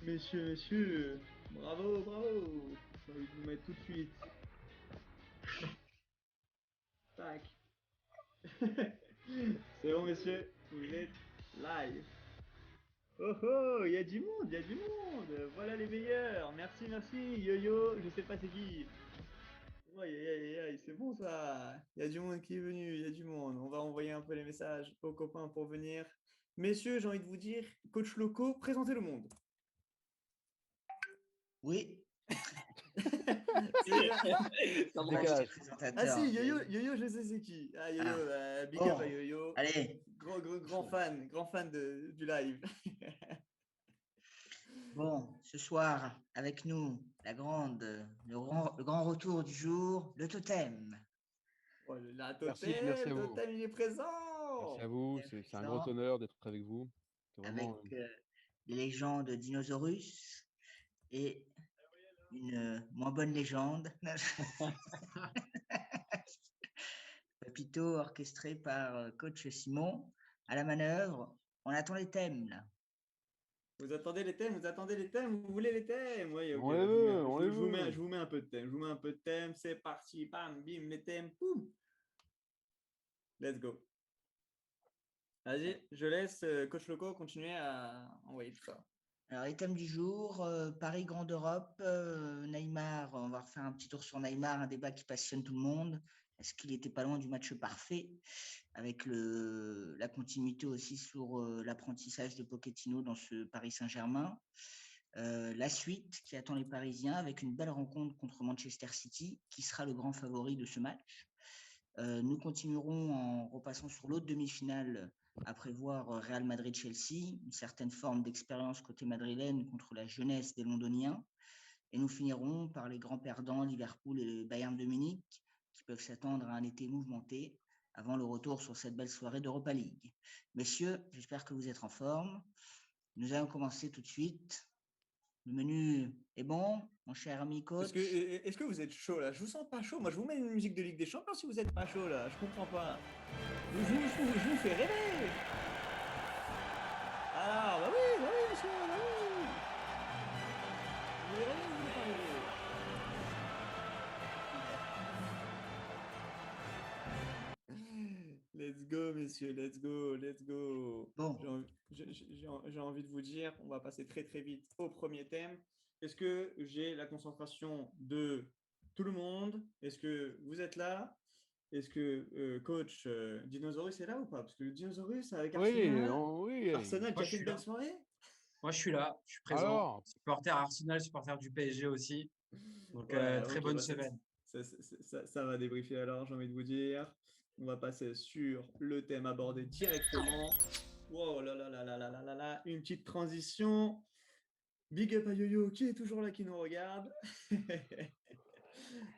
Messieurs, bravo, bravo. J'ai envie de vous mettre tout de suite. Tac. C'est bon, messieurs, vous êtes live. Oh oh, il y a du monde, il y a du monde. Voilà les meilleurs. Merci, merci. Yo-yo, je sais pas c'est qui. Aïe, aïe, aïe, aïe, c'est bon ça. Il y a du monde qui est venu, il y a du monde. On va envoyer un peu les messages aux copains pour venir. Messieurs, j'ai envie de vous dire, coach locaux, présentez le monde. Oui, C'est déjà. c'est moi qui suis Ah présentateur. si, Yo-Yo, je sais c'est qui. Ah Yo-Yo, Ah, big up à bon, Yo-Yo. allez. Grand fan du live. Bon, ce soir, avec nous, le grand retour du jour, le totem. Oh, la Merci à vous. Totem, il est Merci à présent. vous. Totem C'est un gros présent honneur d'être avec vous. C'est avec vraiment. les légendes Dinosaurus et une moins bonne légende. Papito, orchestré par coach Simon. À la manœuvre, on attend les thèmes, là. Vous attendez les thèmes, vous voulez les thèmes. Oui, ok, On les bah, veut, on les veut. je vous mets un peu de thème. Je vous mets un peu de thème, c'est parti, bam, bim, les thèmes, poum. Let's go. Vas-y, je laisse coach Loco continuer à envoyer tout ça. Alors, les thèmes du jour, Paris Grande Europe, Neymar, on va refaire un petit tour sur Neymar, un débat qui passionne tout le monde. Est-ce qu'il n'était pas loin du match parfait, avec la continuité aussi sur l'apprentissage de Pochettino dans ce Paris Saint-Germain. La suite qui attend les Parisiens avec une belle rencontre contre Manchester City, qui sera le grand favori de ce match. Nous continuerons en repassant sur l'autre demi-finale à prévoir Real Madrid-Chelsea, une certaine forme d'expérience côté madrilène contre la jeunesse des Londoniens. Et nous finirons par les grands perdants, Liverpool et le Bayern de Munich, qui peuvent s'attendre à un été mouvementé avant le retour sur cette belle soirée d'Europa League. Messieurs, j'espère que vous êtes en forme. Nous allons commencer tout de suite. Le menu est bon, mon cher ami coach. Est-ce que vous êtes chaud là? Je vous sens pas chaud. Moi, je vous mets une musique de Ligue des Champions si vous êtes pas chaud là. Je comprends pas. Je vous fais rêver. Alors, bah oui, monsieur, bah oui. Vous voulez rêver ou vous voulez pas rêver? Let's go, messieurs, let's go, let's go. Bon. J'ai envie de vous dire, on va passer très très vite au premier thème. Est-ce que j'ai la concentration de tout le monde? Est-ce que vous êtes là? Est-ce que coach Dinosaurus est là ou pas? Parce que le Dinosaurus avec Oui, Arsenal, oui. Arsenal qui Moi, a je fait une suis belle là. soirée. Moi, je suis là. Je suis présent. Alors, Supporter Arsenal, supporter du PSG aussi. Donc, Ouais, très ok, bonne bah, semaine. ça va débriefer alors, j'ai envie de vous dire. On va passer sur le thème abordé directement. Wow, là là là là là là là là, une petite transition. Big up à Yo-Yo qui est toujours là, qui nous regarde.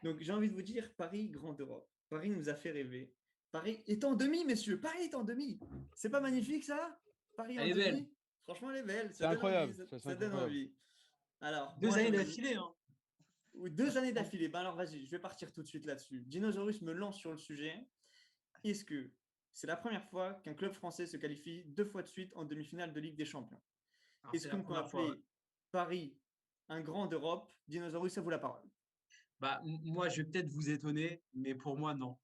Donc j'ai envie de vous dire, Paris, grande Europe. Paris nous a fait rêver. Paris est en demi, messieurs. Paris est en demi. C'est pas magnifique ça? Paris en Elle est belle. demi. Franchement, elle est belle. c'est Ça donne envie. incroyable. Ça, C'est ça donne incroyable. envie. Alors, Deux moi, j'ai années envie de vous... d'affilée. Hein. Ou 2 années d'affilée. Ben alors, vas-y, je vais partir tout de suite là-dessus. Dinosaurus me lance sur le sujet. Est-ce que c'est la première fois qu'un club français se qualifie 2 fois de suite en demi-finale de Ligue des Champions? Alors, Est-ce c'est la qu'on peut première fois. Ouais. appeler Paris un grand d'Europe? Dinosaurus, à vous la parole. Bah, moi, je vais peut-être vous étonner, mais pour moi, non.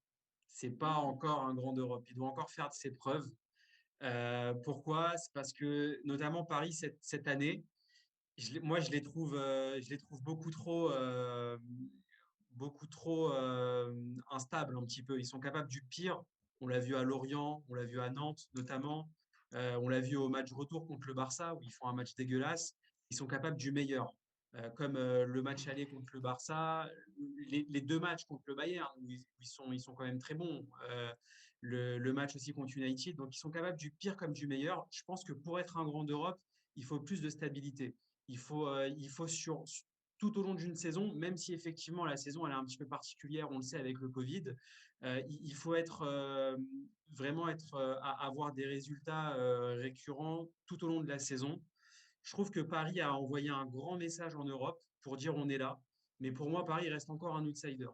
C'est pas Non. encore un grand d'Europe. Il doit encore faire de ses preuves. Pourquoi? C'est parce que, notamment Paris, cette année, moi, je les trouve beaucoup trop instables un petit peu. Ils sont capables du pire. On l'a vu à Lorient, on l'a vu à Nantes notamment. On l'a vu au match retour contre le Barça où ils font un match dégueulasse. Ils sont capables du meilleur. Comme le match aller contre le Barça, les deux matchs contre le Bayern où ils sont quand même très bons. Le match aussi contre United. Donc ils sont capables du pire comme du meilleur. Je pense que pour être un grand d'Europe, il faut plus de stabilité. Il faut tout au long d'une saison, même si effectivement la saison elle est un petit peu particulière, on le sait avec le Covid, il faut avoir des résultats récurrents tout au long de la saison. Je trouve que Paris a envoyé un grand message en Europe pour dire on est là, mais pour moi Paris reste encore un outsider.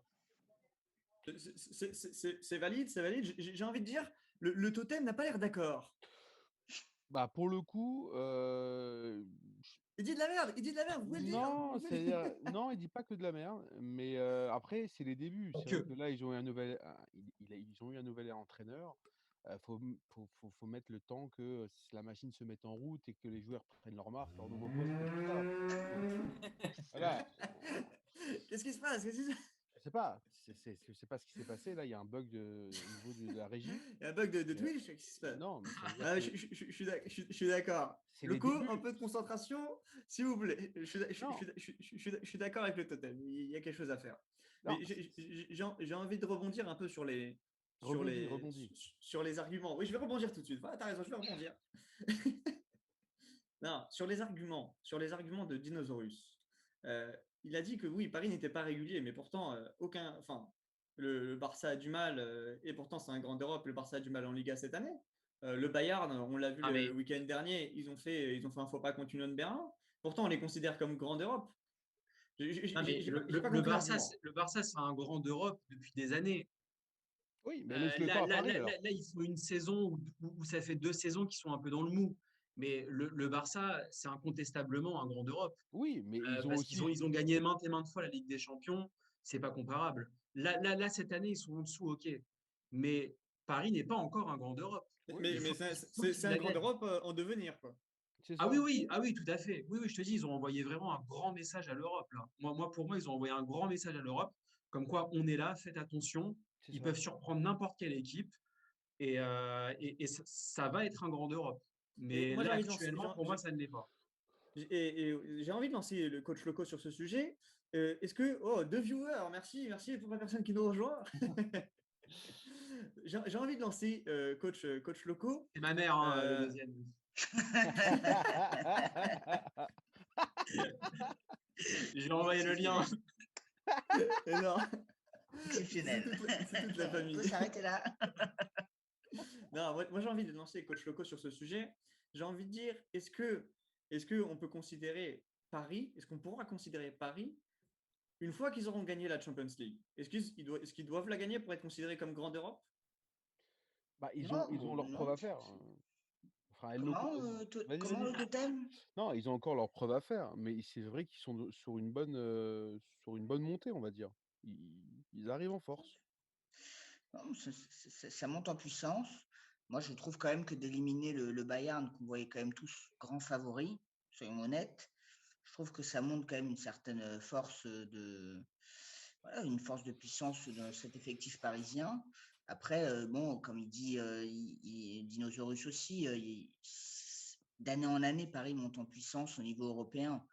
C'est valide, c'est valide. J'ai envie de dire, le totem n'a pas l'air d'accord. Bah, pour le coup, Il dit de la merde, vous pouvez le dire. Non, c'est-à-dire, non, il dit pas que de la merde, mais après, c'est les débuts. Pas C'est vrai que. que là, ils ont eu un nouvel, ils ont eu un nouvel entraîneur. Faut mettre le temps que la machine se mette en route et que les joueurs prennent leur marque, leur nouveau poste et tout ça. Voilà. Qu'est-ce qui se passe? Je sais pas. Je sais pas ce qui s'est passé. Là, il y a un bug au niveau de la régie. Il y a un bug de Twitch, qu'est-ce qui se passe? Non, mais ça veut dire Ah, que je suis d'accord. c'est les Loco, débuts. un peu de concentration, s'il vous plaît. Non. Je suis d'accord avec le totem. Il y a quelque chose à faire. Non, Mais j'ai envie de rebondir un peu sur rebondis. sur les arguments. Oui, je vais rebondir tout de suite. Voilà, t'as raison, je vais rebondir. Non, sur les arguments de Dinosaurus. Il a dit que oui, Paris n'était pas régulier, mais pourtant, le Barça a du mal, et pourtant c'est un grand d'Europe, le Barça a du mal en Liga cette année. Le Bayern, on l'a vu Ah, mais le week-end dernier, ils ont fait un faux pas contre Union de Berlin. Pourtant, on les considère comme grand d'Europe. non, mais J'ai le pas compris Barça, l'argument. le Barça, c'est un grand d'Europe depuis des années. Oui, mais laisse le temps à Paris alors. Là, ils font une saison où ça fait 2 saisons qui sont un peu dans le mou. Mais le Barça, c'est incontestablement un grand d'Europe. Oui, mais ils ont Parce aussi. qu'ils ont gagné maintes et maintes fois la Ligue des Champions. C'est pas comparable. Là, cette année, ils sont en dessous, ok. Mais Paris n'est pas encore un grand d'Europe. Mais c'est un grand d'Europe en devenir, quoi. C'est Ah ça. oui, tout à fait. Oui, je te dis, ils ont envoyé vraiment un grand message à l'Europe, là. Pour moi, ils ont envoyé un grand message à l'Europe, comme quoi on est là, faites attention, C'est ils ça. peuvent surprendre n'importe quelle équipe, et ça va être un grand d'Europe. Mais moi, j'ai là, envie de lancer- actuellement, pour moi, ça ne l'est pas. Et j'ai envie de lancer le coach Loco sur ce sujet. Est-ce que, deux viewers, merci pour la personne qui nous rejoint. J'ai envie de lancer coach Loco. C'est ma mère, hein, le Euh, deuxième. J'ai envoyé le lien. Non, Exceptionnel. c'est toute la On famille. peut s'arrêter là. Non, moi j'ai envie de lancer coach Loco sur ce sujet. J'ai envie de dire, est-ce que on peut considérer Paris, est-ce qu'on pourra considérer Paris une fois qu'ils auront gagné la Champions League? Est-ce qu'ils doivent la gagner pour être considérés comme grande Europe? Bah, ils Non, ont leurs non. preuves à faire. Enfin, El Loco, vas-y, Comment vas-y. le totem? Non, ils ont encore leurs preuves à faire, mais c'est vrai qu'ils sont sur une bonne montée, on va dire. Ils arrivent en force. Non, ça monte en puissance. Moi, je trouve quand même que d'éliminer le Bayern, qu'on voyait quand même tous grands favoris, soyons honnêtes, je trouve que ça montre quand même une certaine force une force de puissance dans cet effectif parisien. Après, bon, comme il dit Dinosaurus aussi, d'année en année, Paris monte en puissance au niveau européen.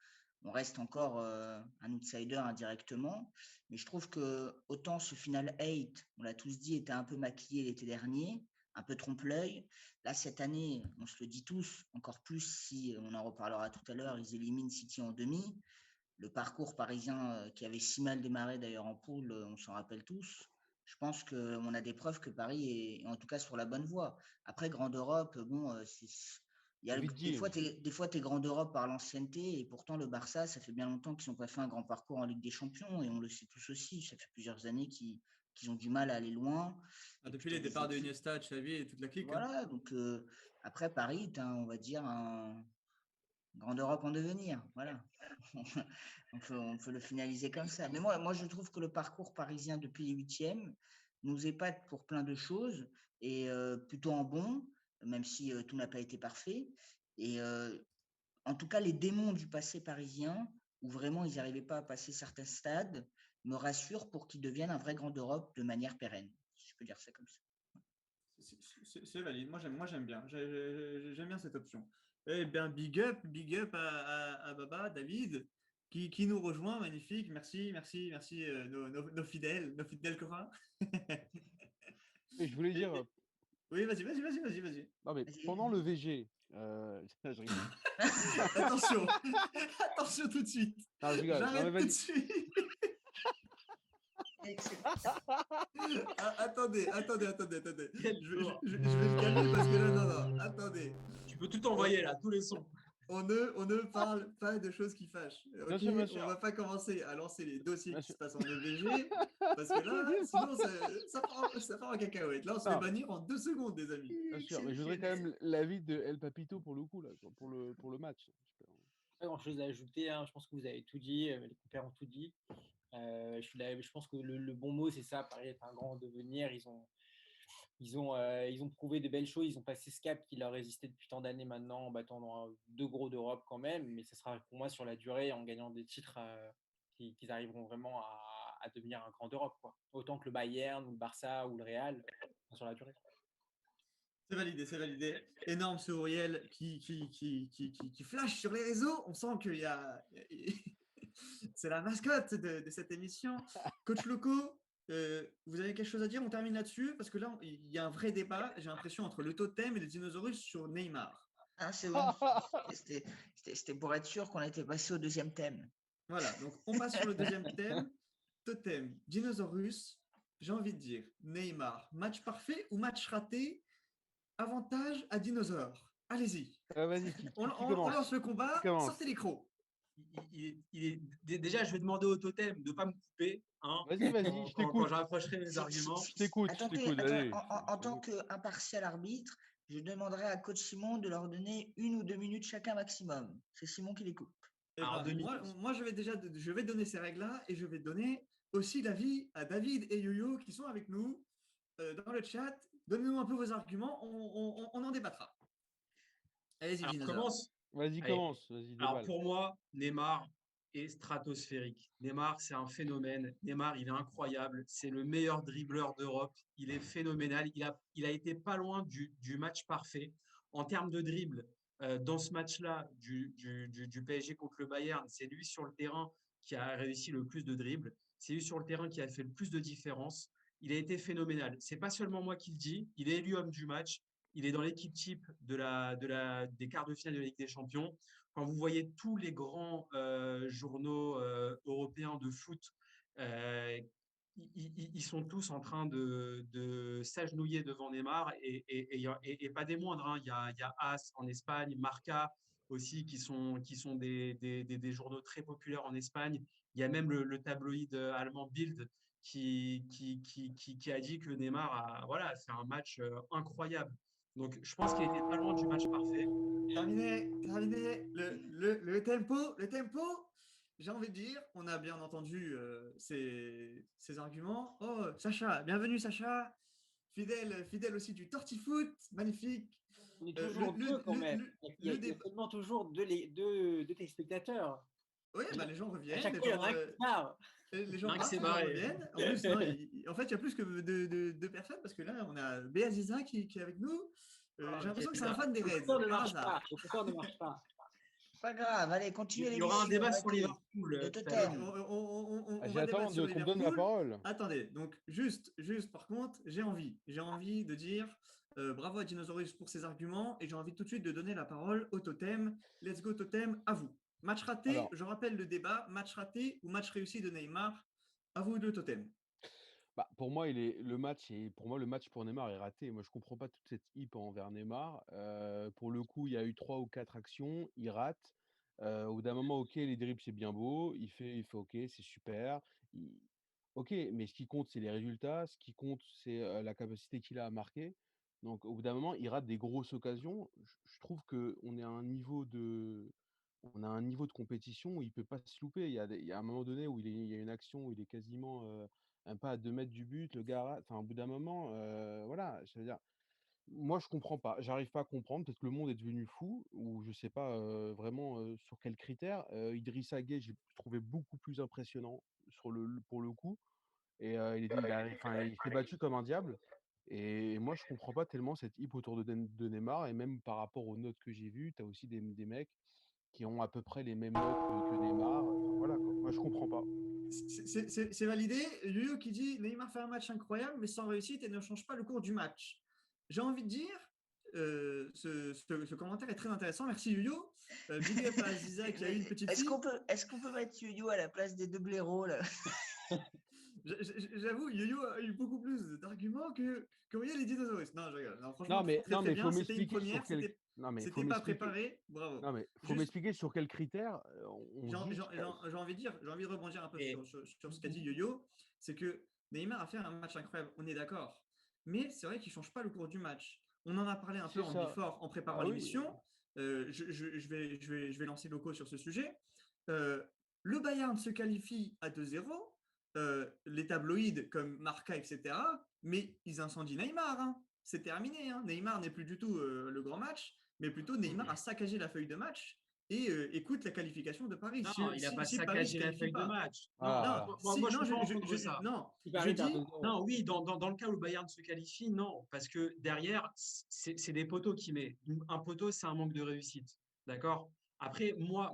On reste encore un outsider indirectement. Mais je trouve que autant ce final 8, on l'a tous dit, était un peu maquillé l'été dernier, un peu trompe-l'œil. Là, cette année, on se le dit tous, encore plus si, on en reparlera tout à l'heure, ils éliminent City en demi. Le parcours parisien qui avait si mal démarré d'ailleurs en poule, on s'en rappelle tous. Je pense qu'on a des preuves que Paris est en tout cas sur la bonne voie. Après, Grande Europe, bon, il y a Vite des dit. fois, tu es Grande Europe par l'ancienneté, et pourtant le Barça, ça fait bien longtemps qu'ils n'ont pas fait un grand parcours en Ligue des Champions, et on le sait tous aussi, ça fait plusieurs années qu'ils ont du mal à aller loin. Depuis les départs de Iniesta, Xavi et toute la clique. Voilà, donc après Paris, tu as, on va dire, un Grande Europe en devenir, voilà. on peut le finaliser comme ça. Mais moi, je trouve que le parcours parisien depuis les huitièmes nous épate pour plein de choses, et plutôt en bon, même si tout n'a pas été parfait. Et en tout cas, les démons du passé parisien, où vraiment ils n'arrivaient pas à passer certains stades, me rassurent pour qu'ils deviennent un vrai Grande Europe de manière pérenne, si je peux dire ça comme ça. C'est valide. Moi, j'aime bien. J'aime bien cette option. Eh bien, big up à Baba, David, qui nous rejoint. Magnifique. Merci, nos fidèles copains. Et je voulais dire, Oui, vas-y. non mais Vas-y. pendant le VG, je rigole. Attention tout de suite. Non, je rigole. Non, mais J'arrête tout vas-y. de suite. Attendez. Je vais me calmer parce que là, non. Attendez. Tu peux tout envoyer, là, tous les sons. On ne parle pas de choses qui fâchent. Bien sûr, bien sûr. On va pas commencer à lancer les dossiers Bien qui sûr. se passent en EVG parce que là, sinon ça part en cacahuète. Là, on se fait Non. bannir en 2 secondes, des amis. Bien sûr, mais je voudrais quand même l'avis de El Papito pour le coup, là, pour le match. pas grand-chose à ajouter, hein. Je pense que vous avez tout dit, les compères ont tout dit. Je pense que le bon mot, c'est ça. Paris est un grand devenir. Ils ont prouvé de belles choses. Ils ont passé ce cap qui leur résistait depuis tant d'années maintenant en battant dans deux gros d'Europe quand même. Mais ce sera pour moi sur la durée, en gagnant des titres, qu'ils arriveront vraiment à devenir un grand d'Europe, quoi. Autant que le Bayern ou le Barça ou le Real sur la durée. C'est validé, c'est validé. Énorme ce Auriel qui flash sur les réseaux. On sent qu'il y a. C'est la mascotte de cette émission. Coach Loco, vous avez quelque chose à dire? On termine là-dessus parce que là, il y a un vrai débat, j'ai l'impression, entre le totem et les dinosaures sur Neymar. Ah, c'est bon. C'était pour être sûr qu'on était passé au deuxième thème. Voilà, donc on passe sur le deuxième thème. Totem, dinosaurus. J'ai envie de dire, Neymar, match parfait ou match raté? Avantage à dinosaure. Allez-y. Vas-y, On commence. lance le combat. Commence. Sortez les crocs. Déjà, je vais demander au totem de ne pas me couper. Hein, Vas-y, quand je t'écoute. je rapprocherai mes arguments. Je t'écoute. Allez. En tant qu'impartial arbitre, je demanderai à coach Simon de leur donner 1 ou 2 minutes chacun maximum. C'est Simon qui les coupe. Alors, moi, je vais donner ces règles-là et je vais donner aussi l'avis à David et Yo-Yo qui sont avec nous dans le chat. Donnez-nous un peu vos arguments, on en débattra. Allez-y, commence. Vas-y, commence. Vas-y, alors, pour moi, Neymar est stratosphérique. Neymar, c'est un phénomène. Neymar, il est incroyable. C'est le meilleur dribbleur d'Europe. Il est phénoménal. Il a été pas loin du match parfait. En termes de dribble, dans ce match-là du PSG contre le Bayern, c'est lui sur le terrain qui a réussi le plus de dribbles. C'est lui sur le terrain qui a fait le plus de différence. Il a été phénoménal. C'est pas seulement moi qui le dis. Il est élu homme du match. Il est dans l'équipe type des quarts de finale de la Ligue des Champions. Quand vous voyez tous les grands journaux européens de foot, ils sont tous en train de s'agenouiller devant Neymar et pas des moindres. Hein. Il y a AS en Espagne, Marca aussi qui sont des journaux très populaires en Espagne. Il y a même le tabloïd allemand Bild qui a dit que Neymar a fait un match incroyable. Donc, je pense qu'il était pas loin du match parfait. Terminé. Le tempo. J'ai envie de dire, on a bien entendu ces arguments. Oh, Sacha, bienvenue Sacha. Fidèle aussi du Tortifoot, magnifique. On est toujours deux quand même. Il y a seulement toujours deux téléspectateurs. Oui, les gens reviennent. À chaque fois, il y en a un qui part. Les gens reviennent. En plus, en fait, il y a plus que deux personnes parce que là, on a Béaziza qui est avec nous. J'ai l'impression que c'est un fan des Reds. Le compteur ne marche pas. Pas grave, allez, continuez les Il y aura un débat sur Liverpool. J'attends qu'on me donne la parole. Attendez, donc juste par contre, j'ai envie de dire bravo à Dinosaurus pour ses arguments et j'ai envie tout de suite de donner la parole au totem. Let's go totem, à vous. Match raté, alors, je rappelle le débat, match raté ou match réussi de Neymar. À vous deux totem. Pour moi, le match pour Neymar est raté. Moi, je comprends pas toute cette hype envers Neymar. Pour le coup, il y a eu 3 ou 4 actions, il rate. Au bout d'un moment, ok, les dribbles c'est bien beau, il fait ok, c'est super. Ok, mais ce qui compte c'est les résultats, ce qui compte c'est la capacité qu'il a à marquer. Donc au bout d'un moment, il rate des grosses occasions. Je trouve que on est à un niveau de compétition où il peut pas se louper. Il y a un moment donné où il y a une action où il est quasiment un pas à 2 mètres du but, le gars, au bout d'un moment, voilà, ça veut dire, moi je comprends pas, j'arrive pas à comprendre, peut-être que le monde est devenu fou, ou je sais pas vraiment sur quels critères. Idrissa Gueye, j'ai trouvé beaucoup plus impressionnant pour le coup, et il s'est battu comme un diable, et moi je comprends pas tellement cette hype autour de Neymar, et même par rapport aux notes que j'ai vues, tu as aussi des mecs qui ont à peu près les mêmes notes que Neymar, voilà quoi. Moi je comprends pas. C'est validé. Yuyu qui dit Neymar fait un match incroyable, mais sans réussite et ne change pas le cours du match. J'ai envie de dire, ce commentaire est très intéressant. Merci Yuyu. Big up à Aziza qui a eu une petite fille. Est-ce qu'on peut mettre Yuyu à la place des deux blaireaux là? J'avoue, Yo-Yo a eu beaucoup plus d'arguments que les dinosaures. Non, je rigole. Non, franchement, mais il faut m'expliquer sur quel... C'était pas préparé. Bravo. Non, mais faut m'expliquer sur quels critères j'ai envie de rebondir un peu sur ce qu'a dit Yo-Yo. C'est que Neymar a fait un match incroyable. On est d'accord. Mais c'est vrai qu'il ne change pas le cours du match. on en a parlé un peu C'est en ça. before, en préparant Ah oui. l'émission. Je vais lancer Loco sur ce sujet. Le Bayern se qualifie à 2-0. Les tabloïds comme Marca, etc. Mais ils incendient Neymar. Hein. C'est terminé. Hein. Neymar n'est plus du tout le grand match, mais plutôt Neymar a saccagé la feuille de match et écoute la qualification de Paris. Non, il n'a pas Si Paris ne se saccagé la qualifie feuille de pas. match. Non, Ah, Non, voilà. moi, je non, peux pas entendre ça. non, Si je Paris perd dis, 2-0. Non, oui, dans le cas où le Bayern se qualifie, non, parce que derrière, c'est des poteaux qui met. Un poteau, c'est un manque de réussite. D'accord? Après, moi,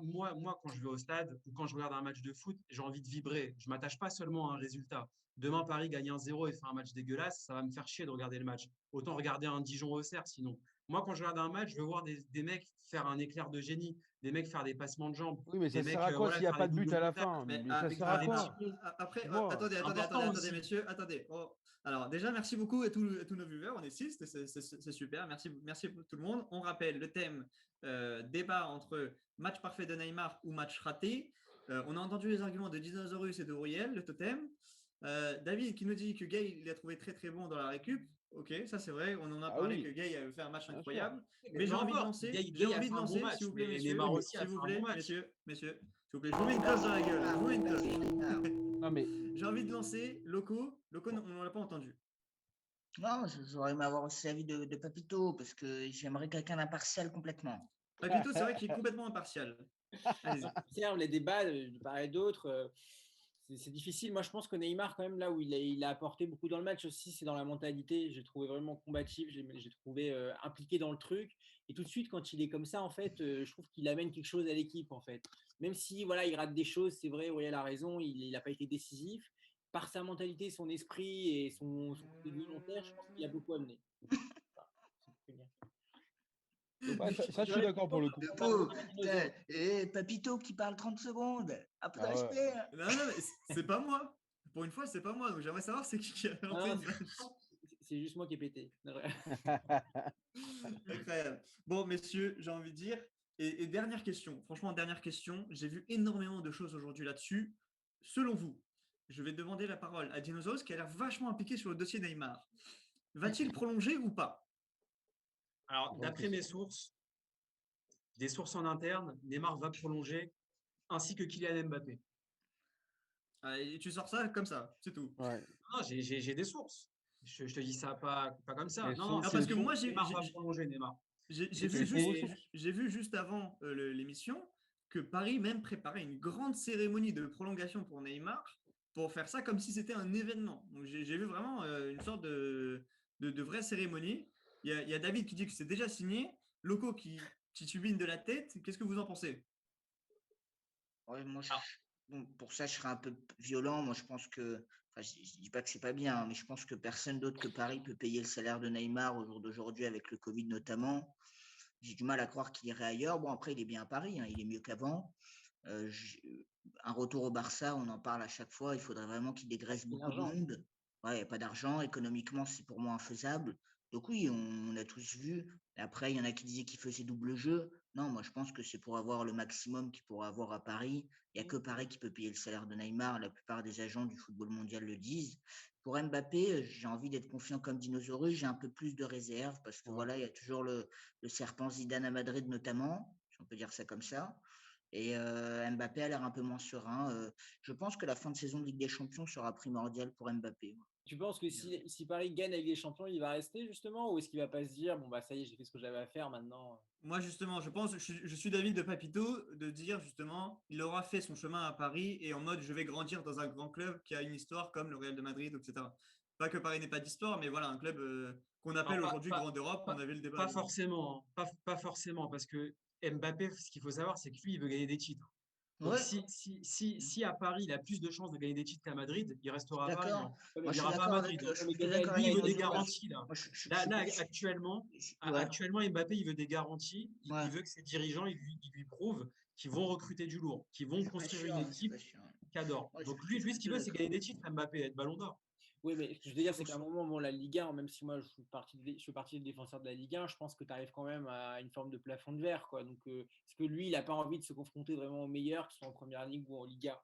quand je vais au stade ou quand je regarde un match de foot, j'ai envie de vibrer. Je ne m'attache pas seulement à un résultat. Demain, Paris gagne 1-0 et fait un match dégueulasse, ça va me faire chier de regarder le match. Autant regarder un Dijon-Auxerre sinon. Moi, quand je regarde un match, je veux voir des mecs faire un éclair de génie, des mecs faire des passements de jambes, Oui, mais des ça mecs sert à quoi voilà, s'il n'y a faire pas des de but doubles à la contacts, fin? mais Mais ça sert à faire des petits quoi? ponts. après, Tu vois? attendez, Important aussi. messieurs, attendez. Oh, alors, déjà, merci beaucoup à tous nos viewers. On est 6, c'est super. Merci pour tout le monde. On rappelle le thème débat entre match parfait de Neymar ou match raté. On a entendu les arguments de Dinosaurus et de Uriel, le totem. David qui nous dit que Gay il a trouvé très très bon dans la récup. Ok, ça c'est vrai. On en a Ah parlé oui, que Gay avait fait un match bien sûr. incroyable. Mais Mais j'ai peu envie de importe, lancer, Gay a fait un bon match, s'il vous plaît, mais messieurs, Neymar aussi a s'il fait vous un plaît, bon match. messieurs, s'il vous plaît, je vous mets une cloche dans la gueule. Je vous mets une cloche. Non, mais J'ai envie de lancer Loco. Loco, on ne l'a pas entendu. Non, j'aurais aimé avoir aussi l'avis de Papito, parce que j'aimerais quelqu'un d'impartial complètement. Papito, c'est vrai qu'il est complètement impartial. Allez-y. Observe les débats de part et d'autre. C'est difficile. Moi, je pense que Neymar, quand même, là où il a apporté beaucoup dans le match aussi, c'est dans la mentalité. J'ai trouvé vraiment combatif, j'ai trouvé impliqué dans le truc. Et tout de suite, quand il est comme ça, en fait, je trouve qu'il amène quelque chose à l'équipe, en fait. Même si, voilà, il rate des choses, c'est vrai, Auriel a raison, il n'a pas été décisif. Par sa mentalité, son esprit et son côté volontaire, je pense qu'il a beaucoup amené. Donc, ouais, ça, je suis d'accord pour le coup. Le pauvre, putain, Papito qui parle 30 secondes. Un peu de Ah ouais. respect. Hein. Non, mais c'est pas moi. Pour une fois, c'est pas moi. Donc j'aimerais savoir c'est qui a lancé Non, une vanne. c'est juste moi qui ai pété. Incroyable. Bon, messieurs, j'ai envie de dire. Et dernière question. Franchement, dernière question. J'ai vu énormément de choses aujourd'hui là-dessus. Selon vous, je vais demander la parole à Dinosaurus qui a l'air vachement impliqué sur le dossier Neymar. Va-t-il prolonger ou pas? Alors, d'après mes sources, des sources en interne, Neymar va prolonger, ainsi que Kylian Mbappé. Et tu sors ça comme ça, c'est tout. Ouais. Non, j'ai des sources. Je te dis ça pas comme ça. Et Non, parce que moi, Neymar va prolonger, Neymar. J'ai vu juste avant l'émission que Paris même préparait une grande cérémonie de prolongation pour Neymar pour faire ça comme si c'était un événement. Donc j'ai vu vraiment une sorte de vraie cérémonie. Il y a David qui dit que c'est déjà signé, Loco qui titubine de la tête. Qu'est-ce que vous en pensez? Ouais, moi, bon, pour ça, je serais un peu violent. Moi, je pense que, enfin, je dis pas que c'est pas bien, hein, mais je pense que personne d'autre que Paris peut payer le salaire de Neymar au jour d'aujourd'hui, avec le Covid notamment. J'ai du mal à croire qu'il irait ailleurs. Bon, après, il est bien à Paris, hein, il est mieux qu'avant. Un retour au Barça, on en parle à chaque fois. Il faudrait vraiment qu'il dégraisse beaucoup de monde. Ouais, il n'y a pas d'argent. Économiquement, c'est pour moi infaisable. Donc oui, on a tous vu. Et après, il y en a qui disaient qu'il faisait double jeu. Non, moi, je pense que c'est pour avoir le maximum qu'il pourra avoir à Paris. Il n'y a que Paris qui peut payer le salaire de Neymar. La plupart des agents du football mondial le disent. Pour Mbappé, j'ai envie d'être confiant comme Dinosaurus. J'ai un peu plus de réserve parce que voilà, il y a toujours le serpent Zidane à Madrid notamment, si on peut dire ça comme ça. Et Mbappé a l'air un peu moins serein. Je pense que la fin de saison de Ligue des Champions sera primordiale pour Mbappé. Tu penses que si Paris gagne avec les champions, il va rester justement, ou est-ce qu'il va pas se dire bon bah ça y est, j'ai fait ce que j'avais à faire maintenant? Moi justement, je suis d'avis de Papito de dire justement, il aura fait son chemin à Paris et en mode je vais grandir dans un grand club qui a une histoire comme le Real de Madrid, etc. Pas que Paris n'ait pas d'histoire, mais voilà, un club qu'on appelle aujourd'hui Grande Europe. On avait le débat. Pas forcément, pas forcément, parce que Mbappé, ce qu'il faut savoir, c'est que lui, il veut gagner des titres. Donc, si à Paris, il a plus de chances de gagner des titres qu'à Madrid, il restera à Paris. D'accord. Il Moi, je n'ira suis pas à d'accord Madrid. avec Lui, il veut des garanties. Là, Actuellement, actuellement, Mbappé, il veut des garanties. Il veut que ses dirigeants ils lui prouvent qu'ils vont recruter du lourd, qu'ils vont construire une équipe qui adore. Donc, lui, ce qu'il veut, c'est gagner des titres, Mbappé, être ballon d'or. Oui, mais ce que je veux dire, c'est qu'à un moment, bon, la Ligue 1, même si moi je fais partie des défenseurs de la Ligue 1, je pense que tu arrives quand même à une forme de plafond de verre, quoi. Donc, est-ce que lui, il n'a pas envie de se confronter vraiment aux meilleurs, que ce soit en première ligue ou en Liga?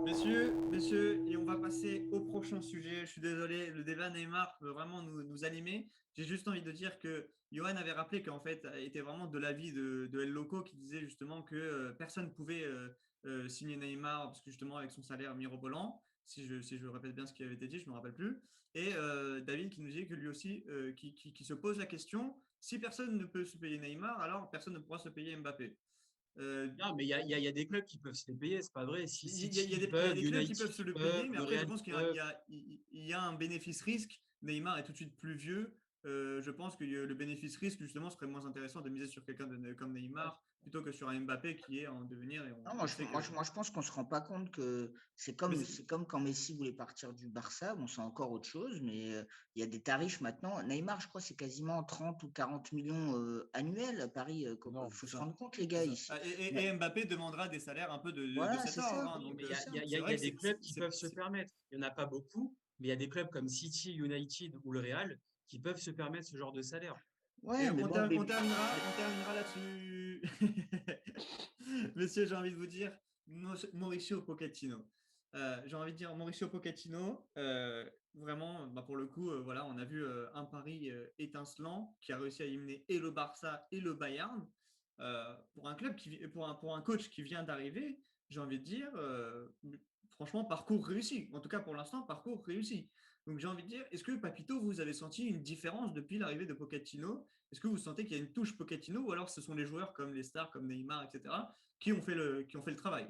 Messieurs, et on va passer au prochain sujet. Je suis désolé, le débat Neymar peut vraiment nous animer. J'ai juste envie de dire que Johan avait rappelé qu'en fait, était vraiment de l'avis de El Loco qui disait justement que personne ne pouvait signer Neymar parce que justement avec son salaire mirobolant, si je répète bien ce qui avait été dit, je ne me rappelle plus. Et David qui nous disait que lui aussi, qui se pose la question, si personne ne peut se payer Neymar, alors personne ne pourra se payer Mbappé. Non, mais il y a des clubs qui peuvent se les payer, c'est pas vrai. Si Il y a City des peuvent, clubs qui United peuvent se le payer, peuvent, mais le après, je Real pense qu'il peuvent. y a un bénéfice-risque. Neymar est tout de suite plus vieux. Je pense que le bénéfice-risque, justement, serait moins intéressant de miser sur quelqu'un comme Neymar plutôt que sur un Mbappé qui est en devenir. Et Non, on sait que. moi, je pense qu'on ne se rend pas compte que Mais c'est comme quand Messi voulait partir du Barça. Bon, c'est encore autre chose, mais il y a des tarifs maintenant. Neymar, je crois, c'est quasiment 30 ou 40 millions annuels à Paris. Non. Il faut c'est se ça. rendre compte, les C'est gars, ça. ici. Et Mbappé demandera des salaires un peu de Voilà, cet c'est ordre. ça. Hein. Oui, Donc, mais C'est ça. il y c'est a, il y vrai a que des clubs qui peuvent se permettre. Il n'y en a pas beaucoup, mais il y a des clubs comme City, United ou le Real qui peuvent se permettre ce genre de salaire. Et Ouais, mais bon, on terminera là-dessus. Messieurs, j'ai envie de vous dire Mauricio Pochettino. J'ai envie de dire Mauricio Pochettino, vraiment, bah, pour le coup, voilà, on a vu un Paris étincelant qui a réussi à éliminer et le Barça et le Bayern. Pour un club pour un coach qui vient d'arriver, j'ai envie de dire, franchement, parcours réussi. En tout cas, pour l'instant, parcours réussi. Donc j'ai envie de dire, est-ce que Papito, vous avez senti une différence depuis l'arrivée de Pochettino? Est-ce que vous sentez qu'il y a une touche Pochettino ou alors ce sont les joueurs comme les stars, comme Neymar, etc., qui ont fait le travail?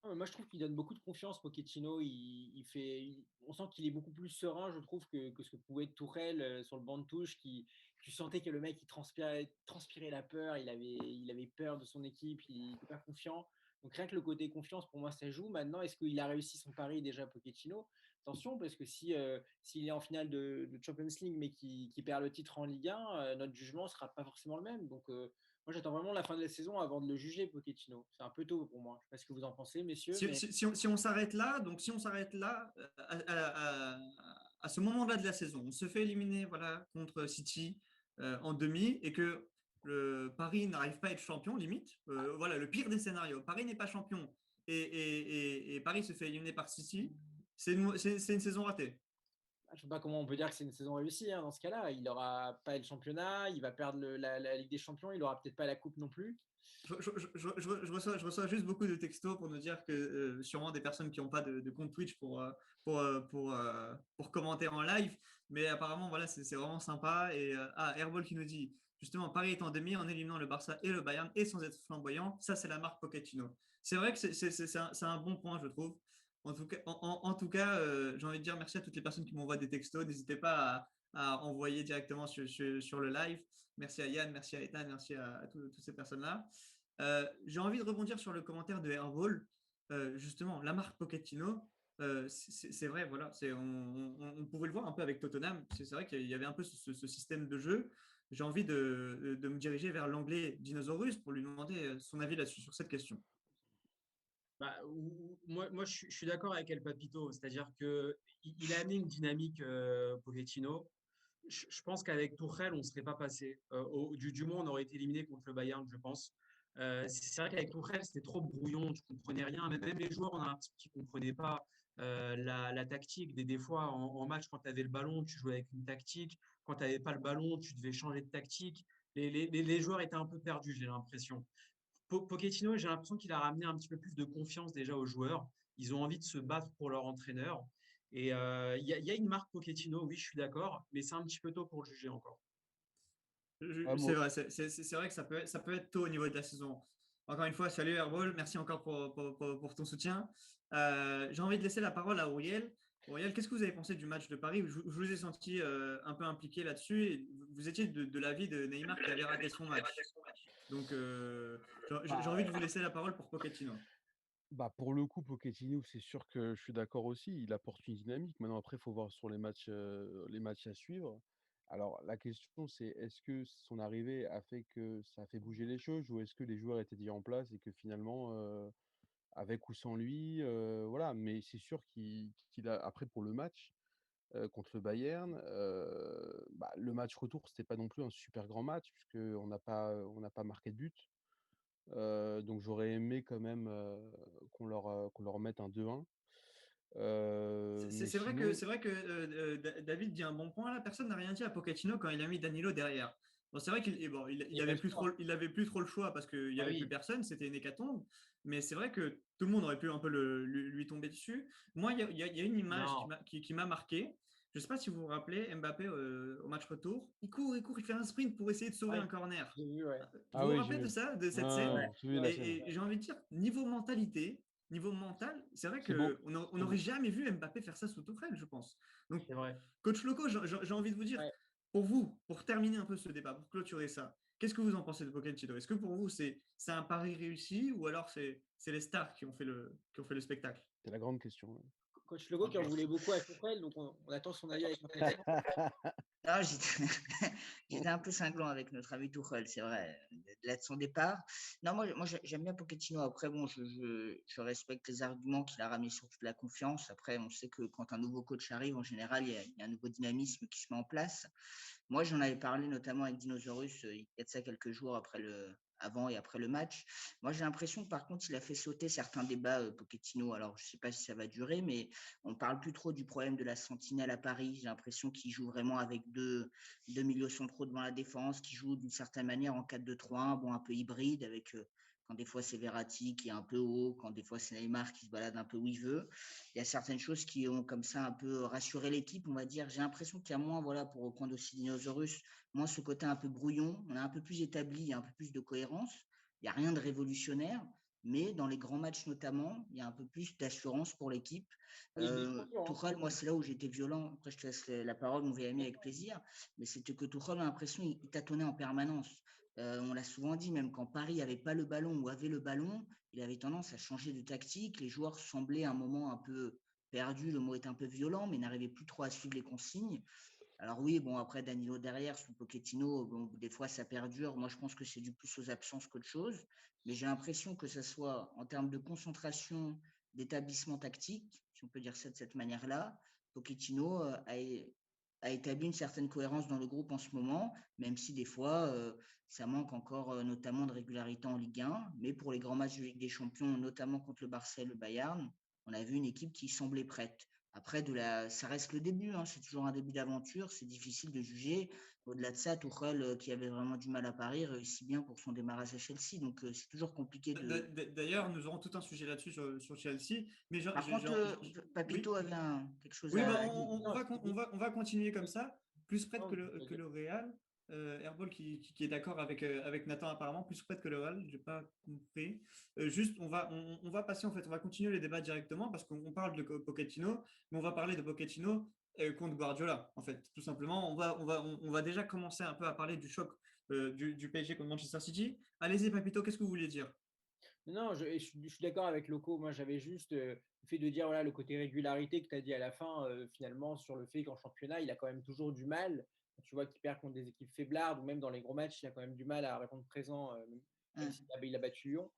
Non, mais moi, je trouve qu'il donne beaucoup de confiance, Pochettino. On sent qu'il est beaucoup plus serein, je trouve, que ce que pouvait être Tourelle sur le banc de touche. Tu sentais que le mec, il transpirait la peur. Il avait peur de son équipe. Il n'était pas confiant. Donc, rien que le côté confiance, pour moi, ça joue. Maintenant, est-ce qu'il a réussi son pari déjà, Pochettino? Attention, parce que s'il est en finale de Champions League, mais qui perd le titre en Ligue 1, notre jugement ne sera pas forcément le même. Donc, moi, j'attends vraiment la fin de la saison avant de le juger, Pochettino. C'est un peu tôt pour moi. Je ne sais pas ce que vous en pensez, messieurs, mais Si on s'arrête là, à ce moment-là de la saison, on se fait éliminer voilà, contre City en demi et que le Paris n'arrive pas à être champion, limite. Voilà, le pire des scénarios. Paris n'est pas champion et Paris se fait éliminer par City. C'est une saison ratée. je ne sais pas comment on peut dire que c'est une saison réussie dans ce cas-là. Il n'aura pas le championnat, il va perdre la Ligue des Champions, il n'aura peut-être pas la Coupe non plus. Je reçois juste beaucoup de textos pour nous dire que sûrement des personnes qui n'ont pas de compte Twitch pour commenter en live. Mais apparemment, voilà, c'est vraiment sympa. Et Airball qui nous dit justement Paris est en demi en éliminant le Barça et le Bayern et sans être flamboyant. Ça, c'est la marque Pochettino. C'est vrai que c'est un bon point, je trouve. En tout cas j'ai envie de dire merci à toutes les personnes qui m'envoient des textos. N'hésitez pas à envoyer directement sur le live. Merci à Yann, merci à Ethan, merci à toutes ces personnes-là. J'ai envie de rebondir sur le commentaire de Airball. Justement, la marque Pochettino, c'est vrai, voilà, on pouvait le voir un peu avec Tottenham. C'est vrai qu'il y avait un peu ce système de jeu. J'ai envie de me diriger vers l'anglais Dinosaurus pour lui demander son avis là-dessus, sur cette question. Bah, moi je suis d'accord avec El Papito, c'est-à-dire qu'il a amené une dynamique Pochettino. Je pense qu'avec Tuchel, on ne serait pas passé. Du moins, on aurait été éliminé contre le Bayern, je pense. C'est vrai qu'avec Tuchel, c'était trop brouillon, tu ne comprenais rien. Même les joueurs, on a l'impression qu'ils ne comprenaient pas la tactique. Des fois, en match, quand tu avais le ballon, tu jouais avec une tactique. Quand tu n'avais pas le ballon, tu devais changer de tactique. Les joueurs étaient un peu perdus, j'ai l'impression. Pochettino, j'ai l'impression qu'il a ramené un petit peu plus de confiance déjà aux joueurs. Ils ont envie de se battre pour leur entraîneur. Et il y a une marque Pochettino, oui, je suis d'accord, mais c'est un petit peu tôt pour le juger encore. C'est vrai, c'est vrai que ça peut être tôt au niveau de la saison. Encore une fois, salut Airball, merci encore pour ton soutien. J'ai envie de laisser la parole à Auriel. Auriel, qu'est-ce que vous avez pensé du match de Paris? Je vous ai senti un peu impliqué là-dessus. Et vous étiez de l'avis de Neymar qui avait raté son match. Donc, j'ai envie de vous laisser la parole pour Pochettino. Bah, pour le coup, Pochettino, c'est sûr que je suis d'accord aussi. Il apporte une dynamique. Maintenant, après, il faut voir sur les matchs à suivre. Alors, la question, c'est est-ce que son arrivée a fait que ça a fait bouger les choses ou est-ce que les joueurs étaient déjà en place et que finalement, avec ou sans lui, voilà. Mais c'est sûr qu'il a, après, pour le match contre le Bayern, bah, le match retour, c'était pas non plus un super grand match puisqu'on n'a pas marqué de but. Donc j'aurais aimé quand même qu'on leur mette un 2-1. C'est Mais c'est vrai sinon, que David dit un bon point là. Personne n'a rien dit à Pochettino quand il a mis Danilo derrière. Bon, c'est vrai Il avait le choix. il avait plus trop le choix parce qu'il n'y Ah avait plus oui. personne, c'était une hécatombe. Mais c'est vrai que tout le monde aurait pu un peu lui tomber dessus. Moi, il y a une image Non, qui m'a marqué. Je ne sais pas si vous vous rappelez, Mbappé au match retour, il fait un sprint pour essayer de sauver Ouais, un corner. j'ai vu, ouais. Vous ah vous oui, j'ai rappelez de vu. ça, de cette scène? Ouais, Ouais, j'ai vu la ouais, scène. Et j'ai envie de dire, niveau mentalité, niveau mental, c'est vrai C'est beau. qu'on C'est n'aurait beau. jamais vu Mbappé faire ça sous Tuchel, je pense. Donc, c'est vrai. coach Loco, j'ai envie de vous dire, ouais. pour vous, pour terminer un peu ce débat, pour clôturer ça, qu'est-ce que vous en pensez de Pochettino? Est-ce que pour vous, c'est un pari réussi ou alors c'est les stars qui ont fait le spectacle? C'est la grande question. Ouais. Coach Logo qui en voulait beaucoup à Tourelle, donc on attend son avis avec impatience. Non, j'étais j'étais un peu cinglant avec notre ami Tuchel, c'est vrai, là de son départ. Non, moi j'aime bien Pochettino. Après, bon, je respecte les arguments qu'il a ramenés sur toute la confiance. Après, on sait que quand un nouveau coach arrive, en général, il y a un nouveau dynamisme qui se met en place. Moi, j'en avais parlé notamment avec Dinosaurus il y a de ça quelques jours avant et après le match. Moi, j'ai l'impression que par contre, il a fait sauter certains débats, Pochettino. Alors, je ne sais pas si ça va durer, mais on ne parle plus trop du problème de la sentinelle à Paris. J'ai l'impression qu'il joue vraiment avec deux milieux centraux devant la défense, qui joue d'une certaine manière en 4-2-3-1, bon, un peu hybride, avec quand des fois c'est Verratti qui est un peu haut, quand des fois c'est Neymar qui se balade un peu où il veut. Il y a certaines choses qui ont comme ça un peu rassuré l'équipe, on va dire. J'ai l'impression qu'il y a moins, voilà, pour reprendre aussi Dinosaurus, moins ce côté un peu brouillon. On a un peu plus établi, il y a un peu plus de cohérence. Il n'y a rien de révolutionnaire, mais dans les grands matchs notamment, il y a un peu plus d'assurance pour l'équipe. Ligue des Champions, hein. Tuchel, moi, c'est là où j'étais violent. Après, je te laisse la parole, mon vieil ami, avec plaisir. Mais c'était que Tuchel a l'impression qu'il tâtonnait en permanence. On l'a souvent dit, même quand Paris n'avait pas le ballon ou avait le ballon, il avait tendance à changer de tactique. Les joueurs semblaient à un moment un peu perdus, le mot est un peu violent, mais n'arrivaient plus trop à suivre les consignes. Alors oui, bon, après Danilo derrière, sous Pochettino, bon, des fois ça perdure. Moi, je pense que c'est dû plus aux absences qu'autre chose. Mais j'ai l'impression que ce soit en termes de concentration, d'établissement tactique, si on peut dire ça de cette manière-là, Pochettino a établi une certaine cohérence dans le groupe en ce moment, même si des fois, ça manque encore notamment de régularité en Ligue 1. Mais pour les grands matchs de Ligue des Champions, notamment contre le Barça et le Bayern, on a vu une équipe qui semblait prête. Après, ça reste le début, hein, c'est toujours un début d'aventure, c'est difficile de juger. Au-delà de ça, Tuchel, qui avait vraiment du mal à Paris, réussit bien pour son démarrage à Chelsea. Donc, c'est toujours compliqué de. D'ailleurs, nous aurons tout un sujet là-dessus sur Chelsea. Mais Par contre, oui. Papito avait quelque chose Oui, bah, à dire. on va continuer comme ça. Plus près Non, que le Real. Airball qui est d'accord avec Nathan apparemment, plus près que le Real, je n'ai pas compris. Juste, on va passer en fait, on va continuer les débats directement parce qu'on parle de Pochettino, mais on va parler de Pochettino contre Guardiola en fait, tout simplement. On va déjà commencer un peu à parler du choc du PSG contre Manchester City. Allez-y, Papito, qu'est-ce que vous voulez dire? Non, je suis d'accord avec Loco. Moi, j'avais juste le fait de dire voilà, le côté régularité que tu as dit à la fin, finalement, sur le fait qu'en championnat, il a quand même toujours du mal. Tu vois qu'il perd contre des équipes faiblardes ou même dans les gros matchs, il a quand même du mal à répondre présent, même s'il il a battu Lyon.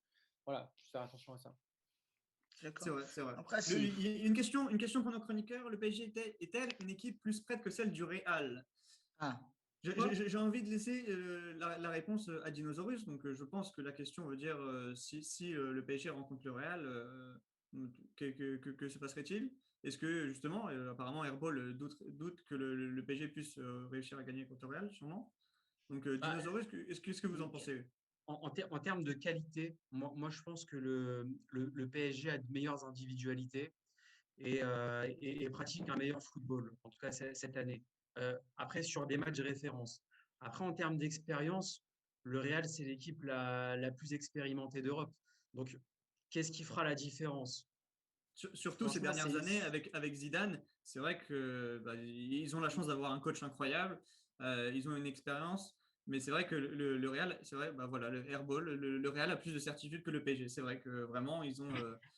Voilà, faut faire attention à ça. D'accord. C'est vrai. Après, Il y a une question pour nos chroniqueurs. Le PSG est-elle une équipe plus prête que celle du Real? Ah, J'ai envie de laisser la réponse à Dinosaurus. Donc, je pense que la question veut dire si le PSG rencontre le Real, que se passerait-il? Est-ce que, justement, apparemment, Airball doute que le PSG puisse réussir à gagner contre le Real, sûrement. Donc, Bah, Dinosaurus, qu'est-ce que vous en pensez? En termes de qualité, moi, je pense que le PSG a de meilleures individualités et pratique un meilleur football, en tout cas cette année. Après, sur des matchs de référence. Après, en termes d'expérience, le Real, c'est l'équipe la plus expérimentée d'Europe. Donc, qu'est-ce qui fera la différence? Surtout ces Franchement, dernières années avec Zidane, c'est vrai que ils ont la chance d'avoir un coach incroyable, ils ont une expérience, mais c'est vrai que le Real, c'est vrai, bah voilà, le Airball, le Real a plus de certitude que le PSG. C'est vrai que vraiment ils ont,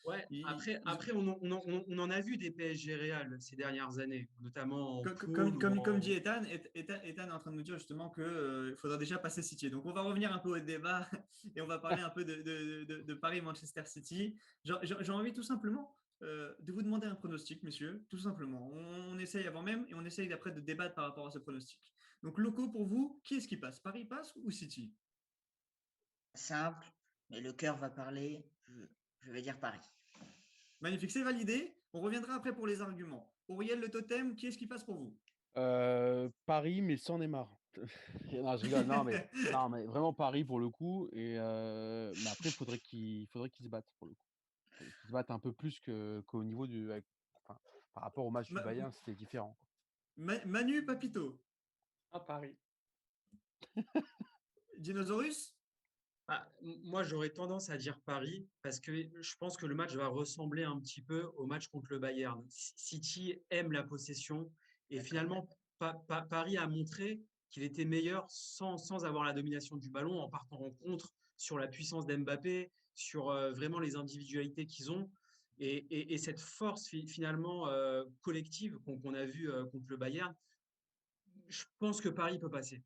Ouais, ils- après on en a vu des PSG Real ces dernières années, notamment en poule ou comme en. dit Ethan, Ethan est en train de nous dire justement qu'il faudra déjà passer City. Donc on va revenir un peu au débat et on va parler un peu de Paris-Manchester City. J'ai envie tout simplement de vous demander un pronostic, messieurs, tout simplement. On essaye avant même et on essaye après de débattre par rapport à ce pronostic. Donc locaux pour vous, qui est-ce qui passe? Paris passe ou City? simple, mais le cœur va parler. Je vais dire Paris. Magnifique, c'est validé. On reviendra après pour les arguments. Auriel, le totem, qui est-ce qui passe pour vous? Paris, mais sans Neymar. Non, je rigole. Non, mais vraiment Paris pour le coup. Mais après, faudrait qu'ils se battent pour le coup. Qu'ils se battent un peu plus qu'au niveau enfin, par rapport au match du Ma- Bayern, c'était différent. Manu, Papito, À Paris. Dinosaurus? Moi, j'aurais tendance à dire Paris parce que je pense que le match va ressembler un petit peu au match contre le Bayern. City aime la possession et finalement, Paris a montré qu'il était meilleur sans avoir la domination du ballon, en partant en contre sur la puissance d'Mbappé, sur vraiment les individualités qu'ils ont et cette force finalement collective qu'on a vue contre le Bayern. Je pense que Paris peut passer.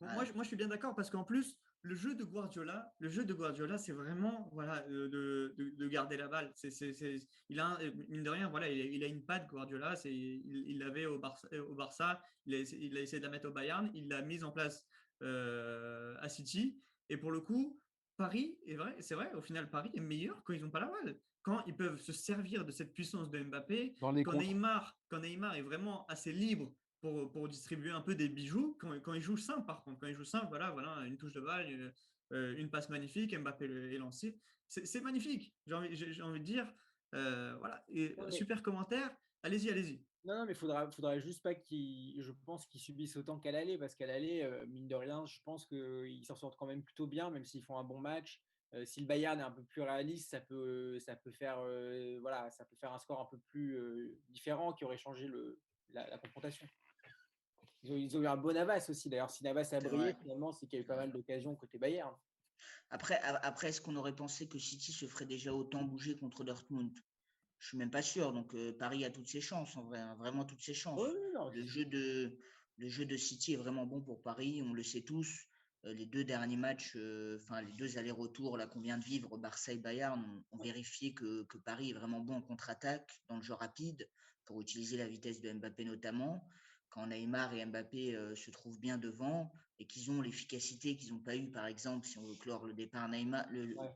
Bon, Ah, moi, je suis bien d'accord parce qu'en plus, le jeu de Guardiola, c'est vraiment voilà, de garder la balle. Il a, mine de rien, voilà, il a une patte Guardiola. Il l'avait au Barça, il a essayé de la mettre au Bayern, il l'a mise en place à City. Et pour le coup, Paris, c'est vrai, au final, Paris est meilleur quand ils n'ont pas la balle. Quand ils peuvent se servir de cette puissance de Mbappé, Dans les contres. quand Neymar est vraiment assez libre pour distribuer un peu des bijoux quand il joue simple, par contre. Quand il joue simple, voilà une touche de balle, une passe magnifique, Mbappé est lancé. C'est magnifique, j'ai envie de dire. Voilà, et Non, mais, super commentaire. Allez-y. non, mais faudra juste pas je pense qu'ils subissent autant qu'à l'aller, parce qu'à l'aller, mine de rien, je pense qu'ils s'en sortent quand même plutôt bien, même s'ils font un bon match. Si le Bayern est un peu plus réaliste, ça peut faire, voilà, ça peut faire un score un peu plus différent qui aurait changé la confrontation. Ils ont eu un bon Navas aussi. D'ailleurs, si Navas a c'est brillé, vrai. finalement, c'est qu'il y a eu pas mal d'occasions côté Bayern. Après, est-ce qu'on aurait pensé que City se ferait déjà autant bouger contre Dortmund? Je suis même pas sûr. Donc Paris a toutes ses chances en vrai, hein, vraiment toutes ses chances. Oui, non, Le jeu de, le jeu de City est vraiment bon pour Paris, on le sait tous. Les deux derniers matchs, enfin les deux allers-retours là qu'on vient de vivre, Barça et Bayern, ont vérifié que Paris est vraiment bon en contre-attaque, dans le jeu rapide, pour utiliser la vitesse de Mbappé notamment. Quand Neymar et Mbappé se trouvent bien devant et qu'ils ont l'efficacité qu'ils n'ont pas eu, par exemple, si on veut clore le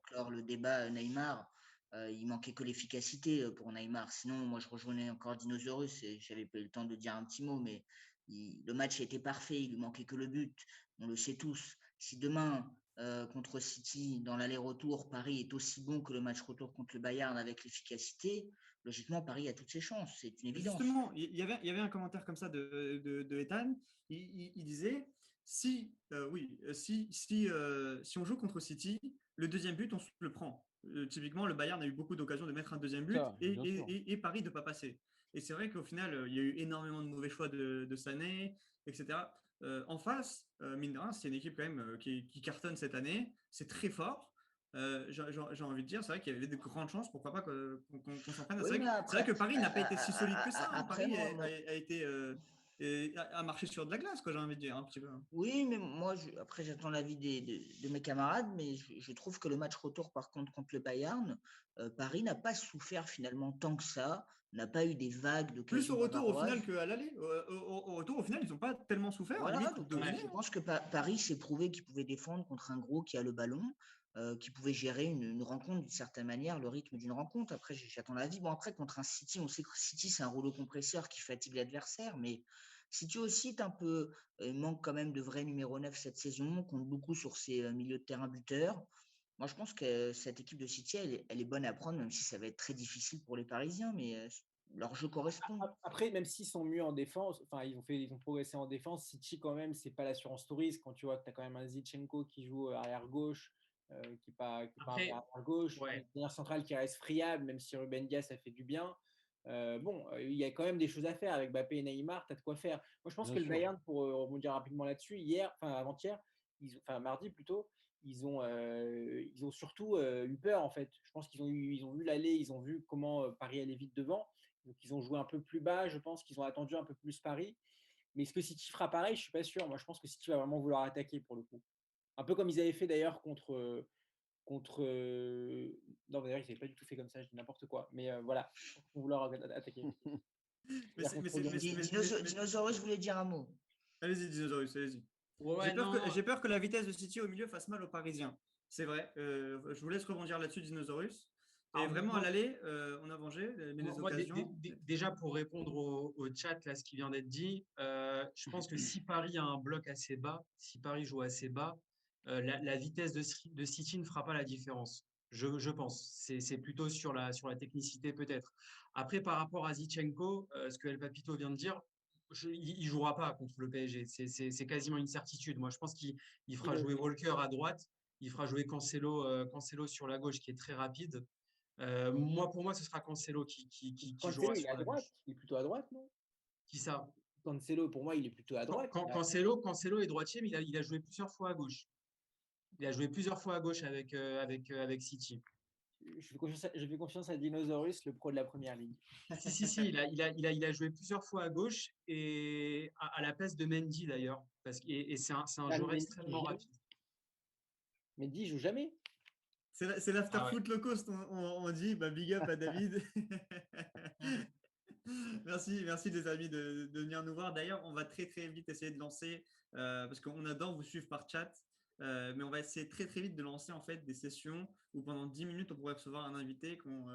clore le débat Neymar, il manquait que l'efficacité pour Neymar. Sinon, moi, je rejoignais encore Dinosaurus et j'avais pas eu le temps de dire un petit mot, mais le match était parfait. Il lui manquait que le but. On le sait tous. Si demain, contre City, dans l'aller-retour, Paris est aussi bon que le match retour contre le Bayern avec l'efficacité, logiquement, Paris a toutes ses chances. C'est une évidence. Justement, il y avait un commentaire comme ça de Ethan. Il disait si on joue contre City, le deuxième but, on se le prend. Typiquement, le Bayern a eu beaucoup d'occasions de mettre un deuxième but Ça, bien sûr. et Paris de ne pas passer. Et c'est vrai qu'au final, il y a eu énormément de mauvais choix de Sané, etc. En face, mine de rien, c'est une équipe quand même qui cartonne cette année. C'est très fort. J'ai envie de dire, c'est vrai qu'il y avait de grandes chances, pourquoi pas qu'on s'en prenne. Oui, mais C'est vrai que Paris n'a pas été si solide que ça. après, Paris a marché sur de la glace, quoi, j'ai envie de dire, un petit peu. oui, mais moi, après, j'attends l'avis de mes camarades, mais je trouve que le match retour, par contre le Bayern, Paris n'a pas souffert finalement tant que ça, n'a pas eu des vagues Plus d'occasions au retour, au final, bavaroises. qu'à l'aller. Au retour, au final, ils n'ont pas tellement souffert, Voilà, limite, donc dominé. je pense que Paris s'est prouvé qu'il pouvait défendre contre un gros qui a le ballon, qui pouvait gérer une rencontre d'une certaine manière, le rythme d'une rencontre. Après, j'attends l'avis. Bon, après, contre un City, on sait que City, c'est un rouleau compresseur qui fatigue l'adversaire, mais City aussi est un peu, manque quand même de vrai numéro 9 cette saison, on compte beaucoup sur ses milieux de terrain buteurs. Moi, je pense que cette équipe de City, elle est bonne à prendre, même si ça va être très difficile pour les Parisiens, mais leur jeu correspond. Après, même s'ils sont mieux en défense, enfin, ils ont progressé en défense. City, quand même, c'est pas l'assurance touriste. Quand tu vois que tu as quand même un Zinchenko qui joue arrière gauche, qui est pas un Après, vrai arrière gauche, une ouais, dernière centrale qui reste friable, même si Ruben Dias a fait du bien. Il y a quand même des choses à faire avec Mbappé et Neymar. Tu as de quoi faire. Moi, je pense Bien que le sûr. Bayern, pour rebondir rapidement là-dessus, avant-hier, mardi plutôt, ils ont surtout eu peur en fait. Je pense ils ont vu l'aller, ils ont vu comment Paris allait vite devant. Donc, ils ont joué un peu plus bas. Je pense qu'ils ont attendu un peu plus Paris. Mais est-ce que City fera pareil? Je ne suis pas sûr. Moi, je pense que City va vraiment vouloir attaquer pour le coup. Un peu comme ils avaient fait d'ailleurs contre. Non, d'ailleurs, ils n'avaient pas du tout fait comme ça. Je dis n'importe quoi. Mais voilà, ils vont vouloir attaquer. Mais c'est- mais c'est- Dinosaurus voulait dire un mot. Allez-y, Dinosaurus, allez-y. ouais, non, J'ai peur que la vitesse de City au milieu fasse mal aux Parisiens. C'est vrai. Je vous laisse rebondir là-dessus, Dinosaurus. Et Alors, vraiment, à moi, l'aller, on a vengé les moi, occasions. déjà pour répondre au chat, là, ce qui vient d'être dit, je pense que si Paris a un bloc assez bas, si Paris joue assez bas, la vitesse de City ne fera pas la différence. Je pense. C'est plutôt sur la technicité peut-être. Après, par rapport à Zichenko, ce que El Papito vient de dire, il ne jouera pas contre le PSG. C'est quasiment une certitude. Moi, je pense qu'il fera jouer Walker à droite. Il fera jouer Cancelo sur la gauche, qui est très rapide. Pour moi, ce sera Cancelo qui Cancelo, jouera il est sur à la droite. gauche. Il est plutôt à droite, non? Qui ça? Cancelo, pour moi, il est plutôt à droite. Cancelo est droitier, mais il a joué plusieurs fois à gauche. Il a joué plusieurs fois à gauche avec City. Je fais confiance à Dinosaurus, le pro de la première ligue. Si, il a joué plusieurs fois à gauche et à la place de Mendy d'ailleurs. Et c'est un joueur Mendy extrêmement joue rapide. Mendy, il joue jamais. C'est l'after Ah ouais. foot low cost, on dit. Bah, big up à David. Merci les amis de venir nous voir. D'ailleurs, on va très très vite essayer de lancer, parce qu'on adore vous suivre par chat, mais on va essayer très très vite de lancer en fait des sessions où pendant 10 minutes on pourrait recevoir un invité qu'on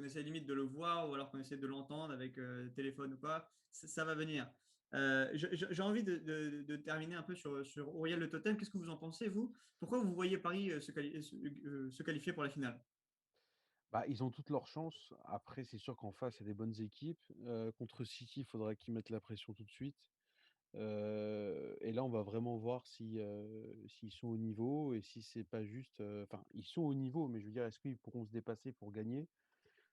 essaie limite de le voir ou alors qu'on essaie de l'entendre avec téléphone ou pas. Ça va venir. J'ai envie de terminer un peu sur Auriel Le Totem. Qu'est-ce que vous en pensez, vous? Pourquoi vous voyez Paris se qualifier pour la finale? Bah, ils ont toutes leurs chances. Après, c'est sûr qu'en face, il y a des bonnes équipes. Contre City, il faudrait qu'ils mettent la pression tout de suite. Et là, on va vraiment voir s'ils sont au niveau et si c'est pas juste. Enfin, ils sont au niveau, mais je veux dire, est-ce qu'ils pourront se dépasser pour gagner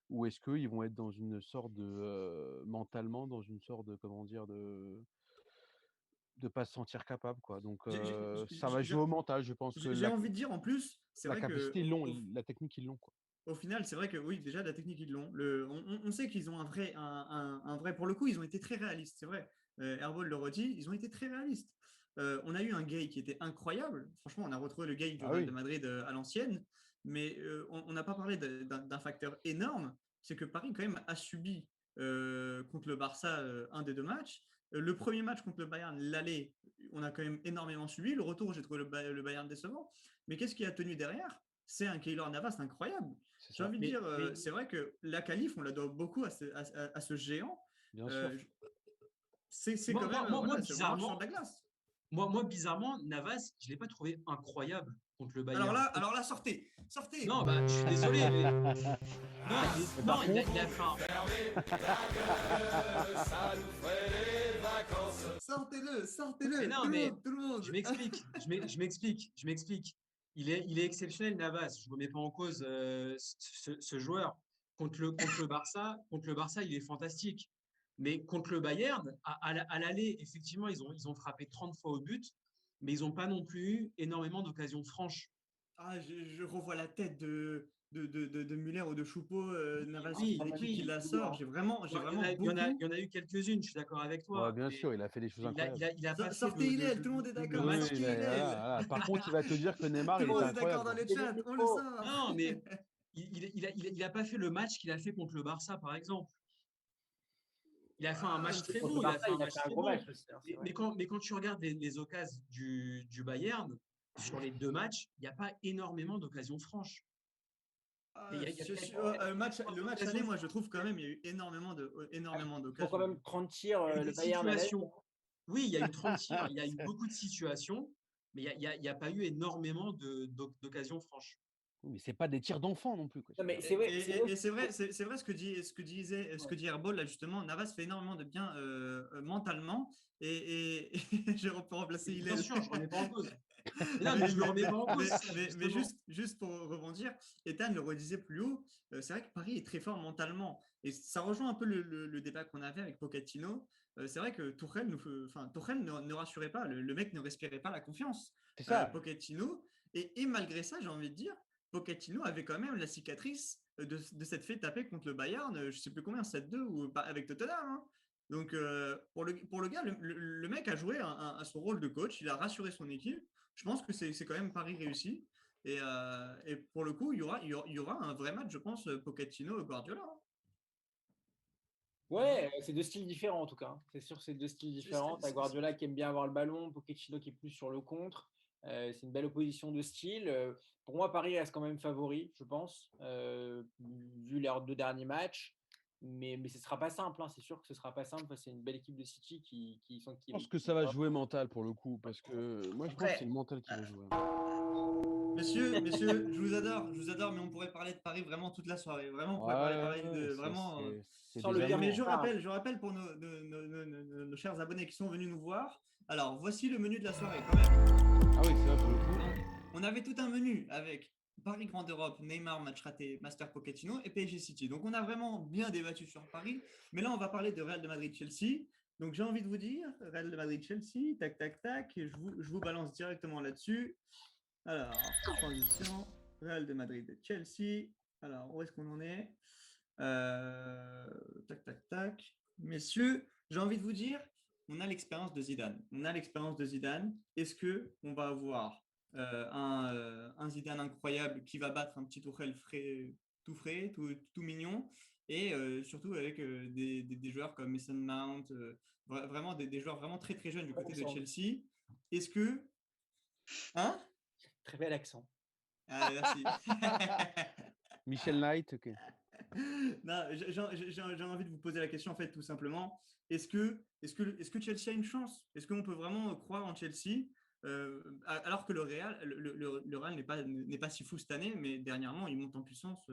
ou est-ce qu'ils vont être dans une sorte de mentalement, dans une sorte de comment dire de pas se sentir capable, quoi. Donc, ça va jouer au mental. Je pense que J'ai envie de dire en plus, c'est la vrai que capacité, ils l'ont, la technique, ils l'ont, quoi. au final, c'est vrai que oui, déjà la technique ils l'ont. On sait qu'ils ont un vrai, pour le coup, ils ont été très réalistes, c'est vrai. Herbol le redit, ils ont été très réalistes. On a eu un Gay qui était incroyable. Franchement, on a retrouvé le Gay du Ah Real oui. de Madrid à l'ancienne, mais on n'a pas parlé d'un facteur énorme, c'est que Paris quand même a subi contre le Barça un des deux matchs. Le premier match contre le Bayern, l'aller, on a quand même énormément subi. Le retour, j'ai trouvé le Bayern décevant. Mais qu'est-ce qui a tenu derrière? C'est un Keylor Navas incroyable. C'est J'ai ça. envie de dire, c'est vrai que la qualif, on la doit beaucoup à ce géant. Bien sûr. C'est Moi, quand même, moi, voilà, moi, c'est vraiment sur bizarrement, de la glace. moi, bizarrement, Navas, je ne l'ai pas trouvé incroyable contre le Bayern. Alors là, sortez. Non, bah, je suis désolé, mais. Non, il a fait Sortez-le, Mais non, tout le monde. Je m'explique. Il est exceptionnel, Navas. Je ne remets pas en cause ce joueur. Contre le Barça, il est fantastique. Mais contre le Bayern, à l'aller, effectivement, ils ont frappé 30 fois au but, mais ils n'ont pas non plus eu énormément d'occasions franches. Ah, je revois la tête de Muller ou de Choupeau, Navas Oui, qui la sort. J'ai vraiment Il beaucoup. y en a eu quelques-unes, je suis d'accord avec Ouais, toi. bien mais sûr, il a fait des choses incroyables. il a pas fait Sortez Hillel, tout le monde est le d'accord. Oui, match. Sortez Hillel. voilà. Par contre, il va te dire que Neymar, Tout il le était monde est d'accord incroyable. dans le chat, on le sort. Non, mais il a pas fait le match qu'il a fait contre le Barça, par exemple. Il a fait un match très Contre beau. le Barça, il a fait un gros match aussi. C'est vrai. Mais quand tu regardes les occasions du Bayern, sur les deux matchs, il n'y a pas énormément d'occasions franches. Il y a Le match aller, moi, je trouve quand même, il y a eu énormément Il faut d'occasions. quand même 30 tirs, Il y a eu le des Bayern à l'aise. situations. Oui, il y a eu 30 tirs, il y a eu beaucoup de situations, mais il n'y a pas eu énormément d'occasions franches. Oui, mais c'est pas des tirs d'enfant non plus, quoi. Non, mais c'est vrai. Et c'est vrai ce que dit Herbol là justement. Navas fait énormément de bien mentalement et je peux remplacer Bien Hillel. sûr, je ne remets pas en cause. Non, mais je ne le remets pas en cause. Mais juste pour rebondir, Ethan le redisait plus haut, c'est vrai que Paris est très fort mentalement. Et ça rejoint un peu le débat qu'on avait avec Pochettino. C'est vrai que Tuchel ne rassurait pas, le mec ne respirait pas la confiance. C'est ça. Pochettino, et malgré ça, j'ai envie de dire, Pochettino avait quand même la cicatrice de s'être fait taper contre le Bayern, je ne sais plus combien, 7-2 ou avec Tottenham. Hein. Donc, pour le gars, le mec a joué à son rôle de coach, il a rassuré son équipe. Je pense que c'est quand même Paris réussi. Et pour le coup, il y aura un vrai match, je pense, Pochettino-Guardiola. Hein. Ouais, c'est deux styles différents en tout cas. C'est sûr, c'est deux styles différents. T'as Guardiola qui aime bien avoir le ballon, Pochettino qui est plus sur le contre. C'est une belle opposition de style. Pour moi, Paris reste quand même favori, je pense, vu leurs 2 derniers matchs. Mais ce ne sera pas simple, hein. C'est sûr que ce ne sera pas simple. C'est une belle équipe de City qui Je pense que ça va jouer mental pour le coup, parce que moi je pense que Après, c'est le mental qui va jouer. Messieurs, je vous adore, mais on pourrait parler de Paris vraiment toute la soirée. Vraiment, on pourrait parler de Paris de vraiment. C'est Sans des le dire, Mais amours. je rappelle pour nos chers abonnés qui sont venus nous voir. Alors, voici le menu de la soirée quand même. Ah oui, c'est vrai pour le coup. On avait tout un menu avec Paris Grande Europe, Neymar, match raté, Master Pochettino et PSG City. Donc, on a vraiment bien débattu sur Paris. Mais là, on va parler de Real de Madrid-Chelsea. Donc, j'ai envie de vous dire, Real de Madrid-Chelsea, tac, tac, tac. Je vous balance directement là-dessus. Alors, transition, Real de Madrid, Chelsea. Alors, où est-ce qu'on en est? Tac, tac, tac. Messieurs, j'ai envie de vous dire, on a l'expérience de Zidane. Est-ce que on va avoir un Zidane incroyable qui va battre un petit Tuchel frais, tout mignon, et surtout avec des joueurs comme Mason Mount, vraiment des joueurs vraiment très très jeunes du côté de Chelsea. Est-ce que... Hein? Très bel accent. Ah, merci. Michel Knight, ok. Non, j'ai envie de vous poser la question en fait tout simplement. Est-ce que Chelsea a une chance? Est-ce qu'on peut vraiment croire en Chelsea alors que le Real n'est pas si fou cette année, mais dernièrement ils montent en puissance.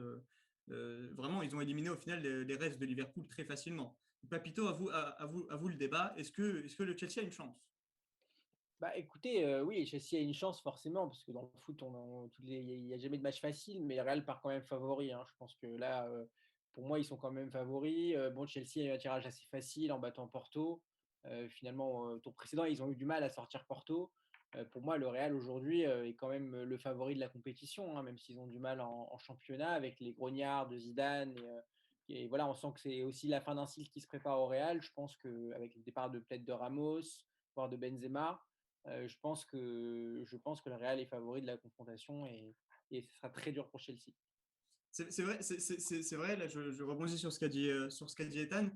Vraiment, ils ont éliminé au final les restes de Liverpool très facilement. Papito, à vous le débat. Est-ce que le Chelsea a une chance? Bah, écoutez, oui, Chelsea a une chance forcément, parce que dans le foot, il n'y a jamais de match facile, mais le Real part quand même favori, hein. Je pense que là, pour moi, ils sont quand même favoris. Bon, Chelsea a eu un tirage assez facile en battant Porto. Finalement, au tour précédent, ils ont eu du mal à sortir Porto. Pour moi, le Real aujourd'hui est quand même le favori de la compétition, hein, même s'ils ont du mal en championnat avec les grognards de Zidane. Et voilà, on sent que c'est aussi la fin d'un cycle qui se prépare au Real. Je pense qu'avec le départ de peut-être de Ramos, voire de Benzema, je pense que le Real est favori de la confrontation et ce sera très dur pour Chelsea. C'est vrai, là je rebondis sur ce qu'a dit Ethan.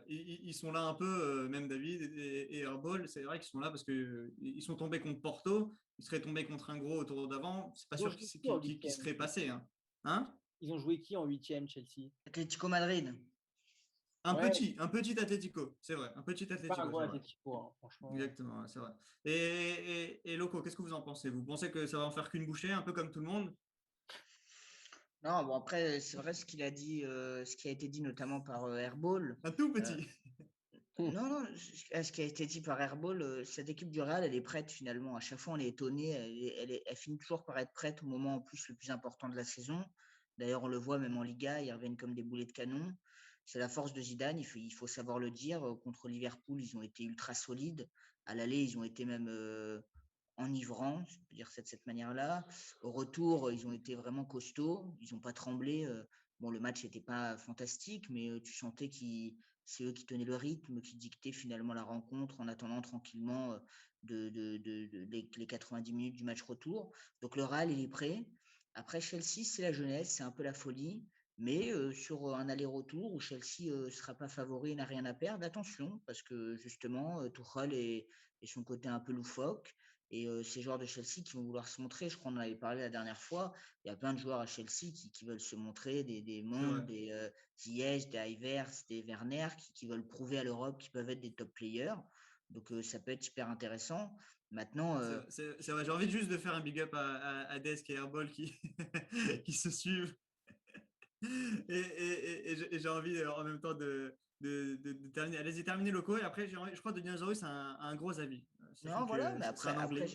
Ils sont là un peu, même David et Airball, c'est vrai qu'ils sont là parce qu'ils sont tombés contre Porto, ils seraient tombés contre un gros au tour d'avant, c'est pas Ils ont sûr joué qui en qu'ils huitième? seraient passés. Hein? Ils ont joué qui en huitième, Chelsea? Atlético Madrid. Ouais, Un petit Atlético, c'est vrai, un petit c'est pas un Atlético, gros c'est vrai. Atlético, hein, franchement. Exactement, ouais, c'est vrai. Et Loco, qu'est-ce que vous en pensez? Vous pensez que ça va en faire qu'une bouchée, un peu comme tout le monde? Non, bon, après, c'est vrai ce qu'il a dit, ce qui a été dit notamment par Airball. Un tout Euh, petit. non, ce qui a été dit par Airball, cette équipe du Real, elle est prête finalement. À chaque fois, on est étonné. Elle finit toujours par être prête au moment en plus le plus important de la saison. D'ailleurs, on le voit même en Liga, ils reviennent comme des boulets de canon. C'est la force de Zidane, il faut savoir le dire. Contre Liverpool, ils ont été ultra solides. À l'aller, ils ont été même enivrants, je peux dire ça de cette manière-là. Au retour, ils ont été vraiment costauds, ils n'ont pas tremblé. Bon, le match n'était pas fantastique, mais tu sentais que c'est eux qui tenaient le rythme, qui dictaient finalement la rencontre en attendant tranquillement les 90 minutes du match retour. Donc le Real, il est prêt. Après, Chelsea, c'est la jeunesse, c'est un peu la folie. Mais sur un aller-retour où Chelsea ne sera pas favori et n'a rien à perdre, attention, parce que justement, Tuchel et son côté un peu loufoque. Et ces joueurs de Chelsea qui vont vouloir se montrer, je crois qu'on en avait parlé la dernière fois, il y a plein de joueurs à Chelsea qui veulent se montrer, des Mondes, des Ziyech, des Havertz, des Werner, qui veulent prouver à l'Europe qu'ils peuvent être des top players. Donc ça peut être hyper intéressant. Maintenant, C'est vrai, j'ai envie juste de faire un big up à Desk et Airball qui se suivent. Et j'ai envie en même temps de terminer. Allez-y, terminez locaux. Et après, je crois que Dinosaurus a un gros avis. Sachant non, voilà, que mais c'est un après anglais.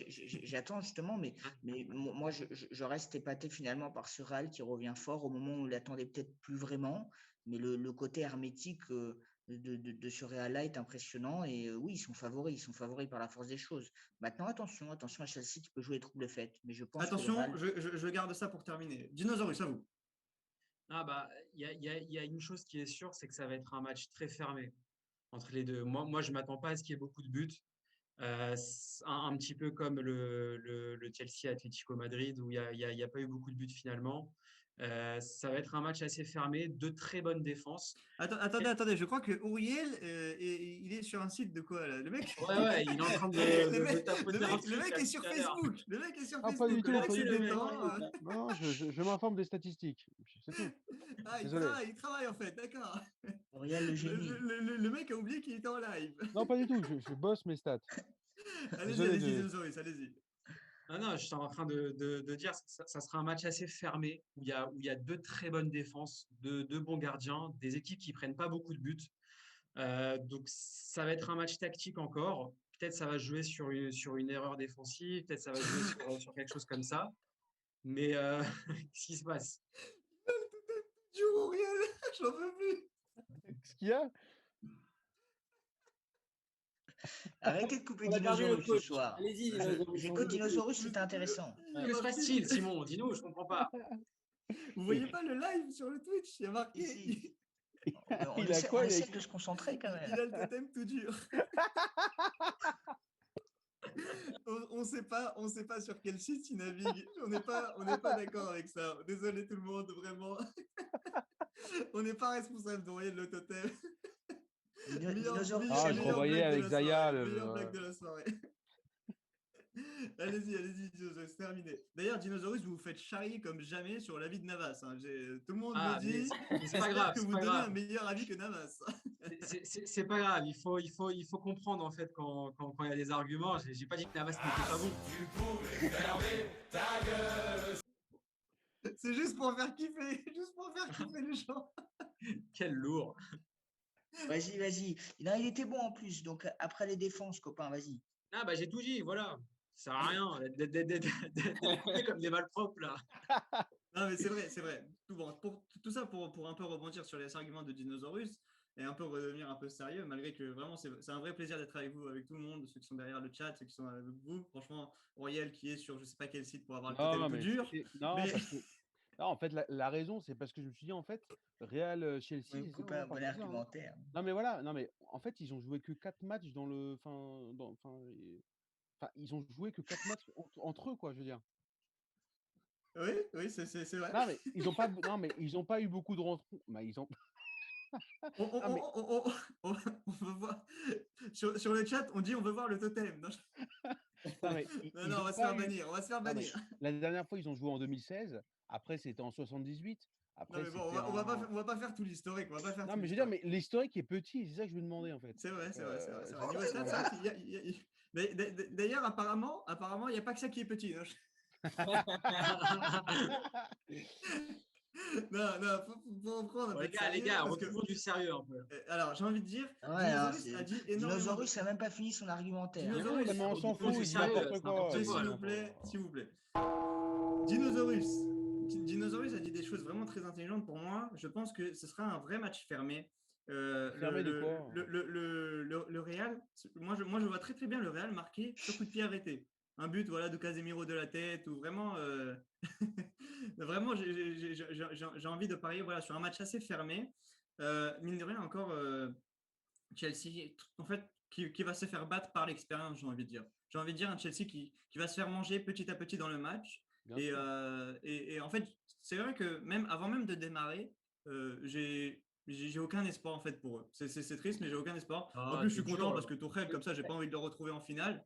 j'attends justement, mais moi, je reste épaté finalement par ce Real qui revient fort au moment où on l'attendait peut-être plus vraiment, mais le côté hermétique de ce Real-là est impressionnant et oui, ils sont favoris par la force des choses. Maintenant, attention à Chelsea qui peut jouer les troubles faites, mais je pense que le Attention, Real, je garde ça pour terminer. Dinosaurus, à vous. Ah bah, il y a une chose qui est sûre, c'est que ça va être un match très fermé entre les deux. Moi je ne m'attends pas à ce qu'il y ait beaucoup de buts. Un petit peu comme le Chelsea Atlético Madrid où il y a pas eu beaucoup de buts finalement. Ça va être un match assez fermé, de très bonnes défenses. Attendez, je crois que Auriel, il est sur un site de quoi là? Le mec, Ouais, il est en train de, le de mec, tapoter un le truc mec là est sur depuis tout à l'heure. Facebook. Le mec est sur Ah, pas du Facebook. tout, Le mec pas se du tout. détend. Non, je m'informe des statistiques. C'est tout. Ah, Désolé. il travaille en fait, d'accord. Auriel le Le, génie. le mec a oublié qu'il était en live. Non, pas du tout. Je bosse mes stats. Désolé Allez-y, de. Dinosaurus, allez-y. Non, je suis en train de dire, ça sera un match assez fermé, où il y a deux très bonnes défenses, deux bons gardiens, des équipes qui prennent pas beaucoup de buts. Donc, ça va être un match tactique encore. Peut-être ça va jouer sur une erreur défensive, peut-être ça va jouer sur quelque chose comme ça. Mais qu'est-ce qui se passe? Joue Auriel, j'en peux plus. Ce qu'il y a? Arrêtez de couper On a perdu le Dinosaurus ce coach. soir. Allez-y, Dinosaurus. J'écoute Dinosaurus, c'était intéressant. Que se passe-t-il, Simon? Dis-nous, je comprends pas. Vous voyez pas le live sur le Twitch? Il y a marqué. Ici. On Il a essaie, quoi, on il a essaie écrit- de se concentrer quand Il même. a le totem tout dur. On sait pas sur quel site il navigue. On n'est pas d'accord avec ça. Désolé tout le monde, vraiment. On n'est pas responsable d'envoyer le totem. Dinosaurus, Ah, je Simon. revoyais avec Zaya Meilleure blague de la soirée. Allez-y, Dinosaurus, c'est terminé. D'ailleurs, Dinosaurus, vous vous faites charrier comme jamais sur l'avis de Navas. Hein. Tout le monde Ah, me dit mais c'est pas grave, que c'est vous pas donnez un grave. meilleur avis que Navas. C'est pas grave, il faut comprendre en fait quand il y a des arguments. J'ai pas dit que Navas n'était pas bon. C'est juste pour faire kiffer, les gens. Quel lourd. Vas-y. Non, il était bon en plus. Donc après les défenses, copain, vas-y. Ah bah j'ai tout dit, voilà. Ça sert à rien d'être coupé comme des malpropres là. Non, mais c'est vrai. Tout ça pour un peu rebondir sur les arguments de Dinosaurus et un peu redevenir un peu sérieux, malgré que vraiment c'est un vrai plaisir d'être avec vous, avec tout le monde, ceux qui sont derrière le chat, ceux qui sont avec vous. Franchement, Auriel qui est sur je sais pas quel site pour avoir le totem Non, tout mais dur. non, mais- parce que non, en fait, la raison, c'est parce que je me suis dit, en fait, Real Chelsea, Oui, c'est copain, vraiment bon parti ça, hein. argumentaire. Non, mais voilà, non, mais en fait, ils ont joué que 4 matchs ils ont joué que 4 matchs entre eux, quoi, je veux dire. Oui, c'est vrai. Non, mais ils ont pas eu beaucoup de rencontres. Bah, ils ont. Ah, mais- On veut voir. Sur le chat, on dit on veut voir le totem. Non, Non, mais ils on ont va se pas faire eu- bannir. On va se faire Non, mais bannir. la dernière fois, ils ont joué en 2016. Après, c'était en 78. Non, Après, mais bon, c'était on va pas faire tout l'historique. On va pas faire Non, tout mais je veux dire, l'historique. mais l'historique est petit. C'est ça que je veux demander, en fait. C'est vrai. Euh, Niveau stats, c'est vrai qu'il y a- Mais d'ailleurs, apparemment, il n'y a pas que ça qui est petit. Hein. Non, faut en prendre un Bon, peu de les sérieux, gars, parce que- retrouvons du sérieux un peu. Alors, j'ai envie de dire, Ouais, Dinosaurus a dit énormément. Dinosaurus n'a même pas fini son argumentaire. Mais Dinosaurus, non, mais on s'en retrouvons fout, du il dit sérieux, n'importe c'est quoi. n'importe quoi, S'il là. vous plaît. Dinosaurus a dit des choses vraiment très intelligentes pour moi. Je pense que ce sera un vrai match fermé. Fermé de quoi? Le Real, moi je vois très très bien le Real marquer sur coup de pied arrêté. Un but voilà, de Casemiro de la tête, ou vraiment, vraiment j'ai envie de parier voilà, sur un match assez fermé. Mine de rien, encore Chelsea, en fait, qui va se faire battre par l'expérience, j'ai envie de dire. J'ai envie de dire un Chelsea qui va se faire manger petit à petit dans le match. Bien Et, sûr. et en fait, c'est vrai que avant même de démarrer, j'ai aucun espoir en fait pour eux. C'est triste, mais j'ai aucun espoir. En Ah, plus, je suis t'es content dur, parce là. que Tourelle, comme ça, j'ai pas envie de le retrouver en finale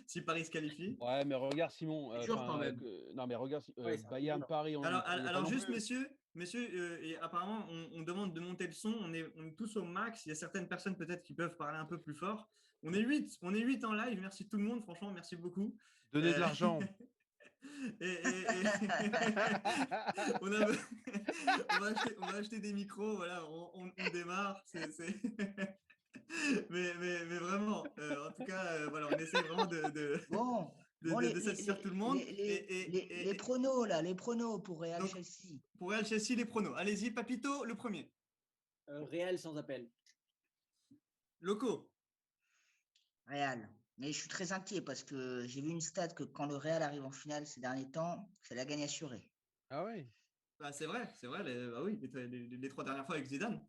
si Paris se qualifie. Ouais, mais regarde, Simon. C'est dur quand même. Non, mais regarde, Ouais, c'est un peu Bayern dur. Paris, il est pas Alors non juste, plus. messieurs, et apparemment, on demande de monter le son. On est tous au max. Il y a certaines personnes peut-être qui peuvent parler un peu plus fort. On est 8 en live. Merci tout le monde. Franchement, merci beaucoup. Donner de l'argent. Et on va acheter des micros. Voilà, on démarre. Mais vraiment, en tout cas, voilà, on essaie vraiment Bon, de satisfaire tout le monde. les pronos, là, les pronos pour Real Donc, Chelsea. Pour Real Chelsea, les pronos. Allez-y, Papito, le premier. Real sans appel. Loco. Real. Mais je suis très inquiet parce que j'ai vu une stat que quand le Real arrive en finale ces derniers temps, c'est la gagne assurée. Ah ouais. Bah, c'est vrai. Bah oui, les 3 dernières fois avec Zidane.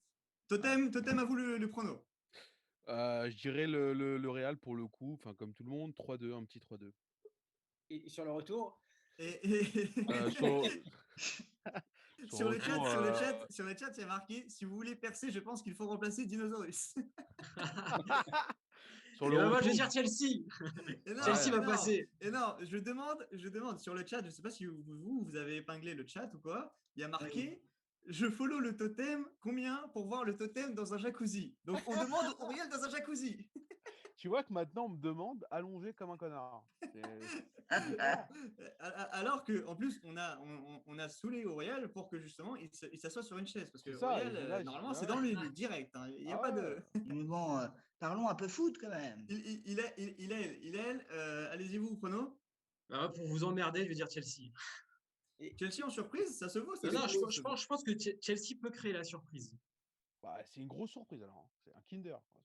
Totem à vous le prono. Je dirais le Real pour le coup, enfin comme tout le monde, 3-2, un petit 3-2. Et sur le retour, Sur- Sur le chat, retour, sur le chat, il y a marqué si vous voulez percer, je pense qu'il faut remplacer Dinosaurus. sur Et le ben moi, je vais retour, dire Chelsea. Et non, Chelsea Ouais. va et non, passer. et non, je demande sur le chat, je sais pas si vous avez épinglé le chat ou quoi, il y a marqué je follow le totem, combien pour voir le totem dans un jacuzzi. Donc on demande Auriel dans un jacuzzi. tu vois que maintenant on me demande allongé comme un connard. C'est différent. Alors que en plus on a saoulé Auriel pour que justement il s'assoie sur une chaise parce que C'est ça, Auriel et là, normalement c'est ouais. dans le but direct, hein. Il n'y a Ah pas ouais. de Mais bon, parlons un peu foot quand même. allez-y vous prono. Bah, pour vous emmerder, je vais dire Chelsea. Chelsea en surprise, ça se vaut, ça Non, se non, vaut, ça se vaut. je pense que Chelsea peut créer la surprise. Bah, c'est une grosse surprise alors, hein. C'est un Kinder, quoi.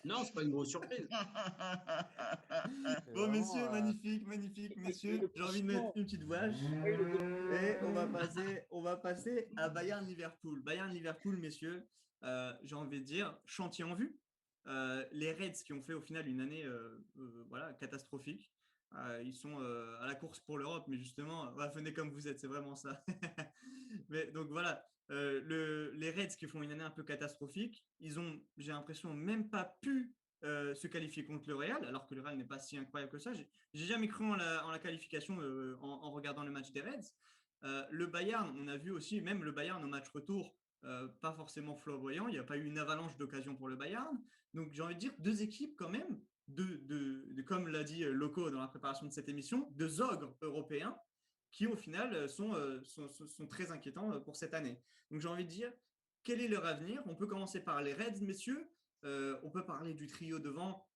Non, c'est pas une grosse surprise. C'est Bon, vraiment, messieurs, magnifique, magnifique, Et messieurs. le J'ai envie de mettre classement, une petite vache. oui, le Et on va passer à Bayern-Liverpool. Bayern-Liverpool, messieurs, j'ai envie de dire, chantier en vue. Les Reds qui ont fait au final une année voilà, catastrophique. Ils sont à la course pour l'Europe, mais justement, venez comme vous êtes, c'est vraiment ça. Mais donc voilà, les Reds qui font une année un peu catastrophique, ils ont, j'ai l'impression, même pas pu se qualifier contre le Real, alors que le Real n'est pas si incroyable que ça. J'ai jamais cru en la qualification en regardant le match des Reds. Le Bayern, on a vu aussi, même le Bayern au match retour, pas forcément flamboyant. Il n'y a pas eu une avalanche d'occasions pour le Bayern. Donc j'ai envie de dire deux équipes quand même, comme l'a dit Loco dans la préparation de cette émission, deux ogres européens qui au final sont très inquiétants pour cette année. Donc j'ai envie de dire, quel est leur avenir? On peut commencer par les Reds, messieurs. On peut parler du trio devant.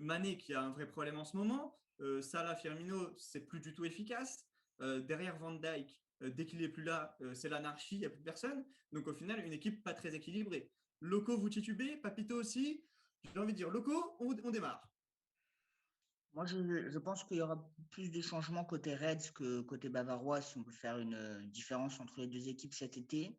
Mané qui a un vrai problème en ce moment. Salah, Firmino, c'est plus du tout efficace. Derrière Van Dijk, dès qu'il n'est plus là, c'est l'anarchie, il n'y a plus personne. Donc au final, une équipe pas très équilibrée. Loco, vous titubez, Papito aussi. J'ai envie de dire, Loco, on démarre. Moi, je pense qu'il y aura plus de changements côté Reds que côté Bavarois, si on peut faire une différence entre les deux équipes cet été,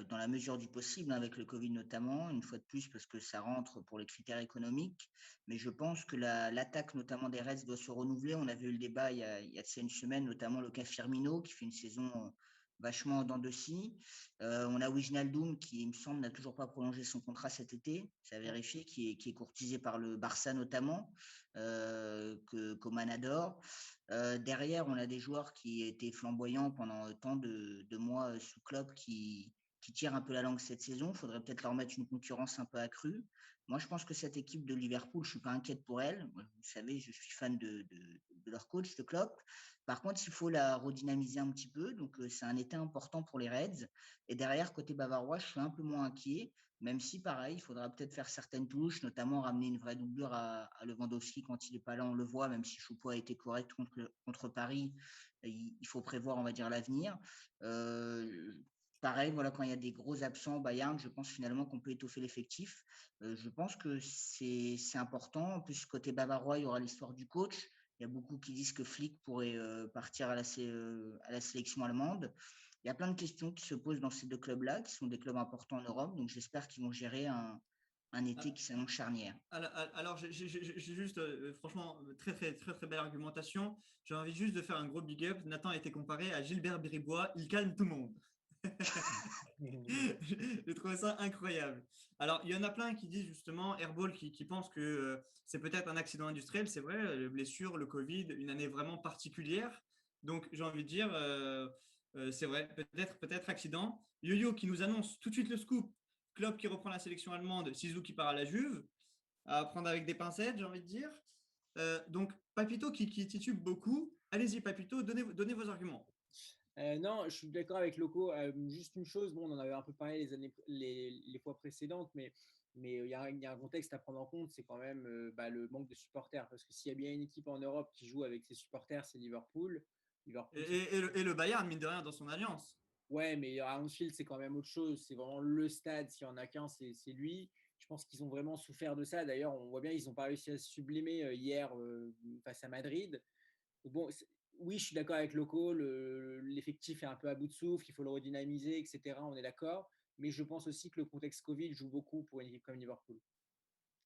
dans la mesure du possible, hein, avec le Covid notamment, une fois de plus, parce que ça rentre pour les critères économiques. Mais je pense que l'attaque, notamment des Reds, doit se renouveler. On avait eu le débat il y a de ça une semaine, notamment le cas Firmino, qui fait une saison vachement en dents de scie. On a Wijnaldum qui, il me semble, n'a toujours pas prolongé son contrat cet été, c'est à vérifier, qui est courtisé par le Barça notamment. Qu'Oman adore. Derrière, on a des joueurs qui étaient flamboyants pendant tant de mois sous Klopp qui tirent un peu la langue cette saison. Il faudrait peut-être leur mettre une concurrence un peu accrue. Moi, je pense que cette équipe de Liverpool, je ne suis pas inquiète pour elle. Vous savez, je suis fan de leur coach, de Klopp. Par contre, il faut la redynamiser un petit peu. Donc, c'est un été important pour les Reds. Et derrière, côté bavarois, je suis un peu moins inquiet. Même si, pareil, il faudra peut-être faire certaines touches, notamment ramener une vraie doublure à Lewandowski quand il n'est pas là, on le voit, même si Choupo a été correct contre Paris, il faut prévoir, on va dire, l'avenir. Pareil, voilà, quand il y a des gros absents au Bayern, je pense finalement qu'on peut étoffer l'effectif. Je pense que c'est important. En plus, côté bavarois, il y aura l'histoire du coach. Il y a beaucoup qui disent que Flick pourrait partir à la sélection allemande. Il y a plein de questions qui se posent dans ces deux clubs-là, qui sont des clubs importants en Europe. Donc, j'espère qu'ils vont gérer un été qui s'annonce charnière. Alors j'ai juste, franchement, très, très, très, très belle argumentation. J'ai envie juste de faire un gros big up. Nathan a été comparé à Gilbert Bribois. Il calme tout le monde. J'ai trouvé ça incroyable. Alors, il y en a plein qui disent justement, Airball qui pense que c'est peut-être un accident industriel. C'est vrai, les blessures, le Covid, une année vraiment particulière. Donc, j'ai envie de dire, c'est vrai, peut-être accident. Yo-Yo qui nous annonce tout de suite le scoop. Klopp qui reprend la sélection allemande, Zizou qui part à la Juve. À prendre avec des pincettes, j'ai envie de dire. Donc, Papito qui titube beaucoup. Allez-y, Papito, donnez vos arguments. Non, je suis d'accord avec Loco. Juste une chose, bon, on en avait un peu parlé les fois précédentes, mais il y a un contexte à prendre en compte, c'est quand même le manque de supporters. Parce que s'il y a bien une équipe en Europe qui joue avec ses supporters, c'est Liverpool. Et le Bayern, mine de rien, dans son alliance. Ouais, mais à Anfield, c'est quand même autre chose. C'est vraiment le stade. S'il n'y en a qu'un, c'est lui. Je pense qu'ils ont vraiment souffert de ça. D'ailleurs, on voit bien, ils n'ont pas réussi à se sublimer hier face à Madrid. Donc bon, oui, je suis d'accord avec Loco. L'effectif est un peu à bout de souffle. Il faut le redynamiser, etc. On est d'accord. Mais je pense aussi que le contexte Covid joue beaucoup pour une équipe comme Liverpool.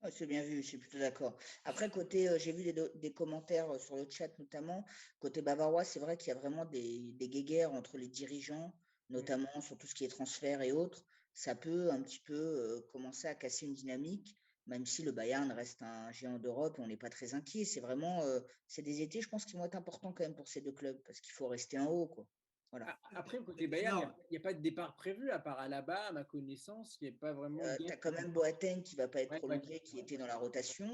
Ouais, c'est bien vu, je suis plutôt d'accord. Après, côté, j'ai vu des commentaires sur le chat notamment. Côté bavarois, c'est vrai qu'il y a vraiment des guéguerres entre les dirigeants, notamment sur tout ce qui est transfert et autres, ça peut un petit peu commencer à casser une dynamique, même si le Bayern reste un géant d'Europe et on n'est pas très inquiet. C'est vraiment, c'est des étés, je pense, qui vont être importants quand même pour ces deux clubs, parce qu'il faut rester en haut, quoi. Voilà. Après, côté Bayern, il Non, n'y a pas de départ prévu, à part Alaba, à ma connaissance, il n'y a pas vraiment Tu as d'autres. quand même Boateng qui va pas être Ouais, prolongé, qui était dans la rotation.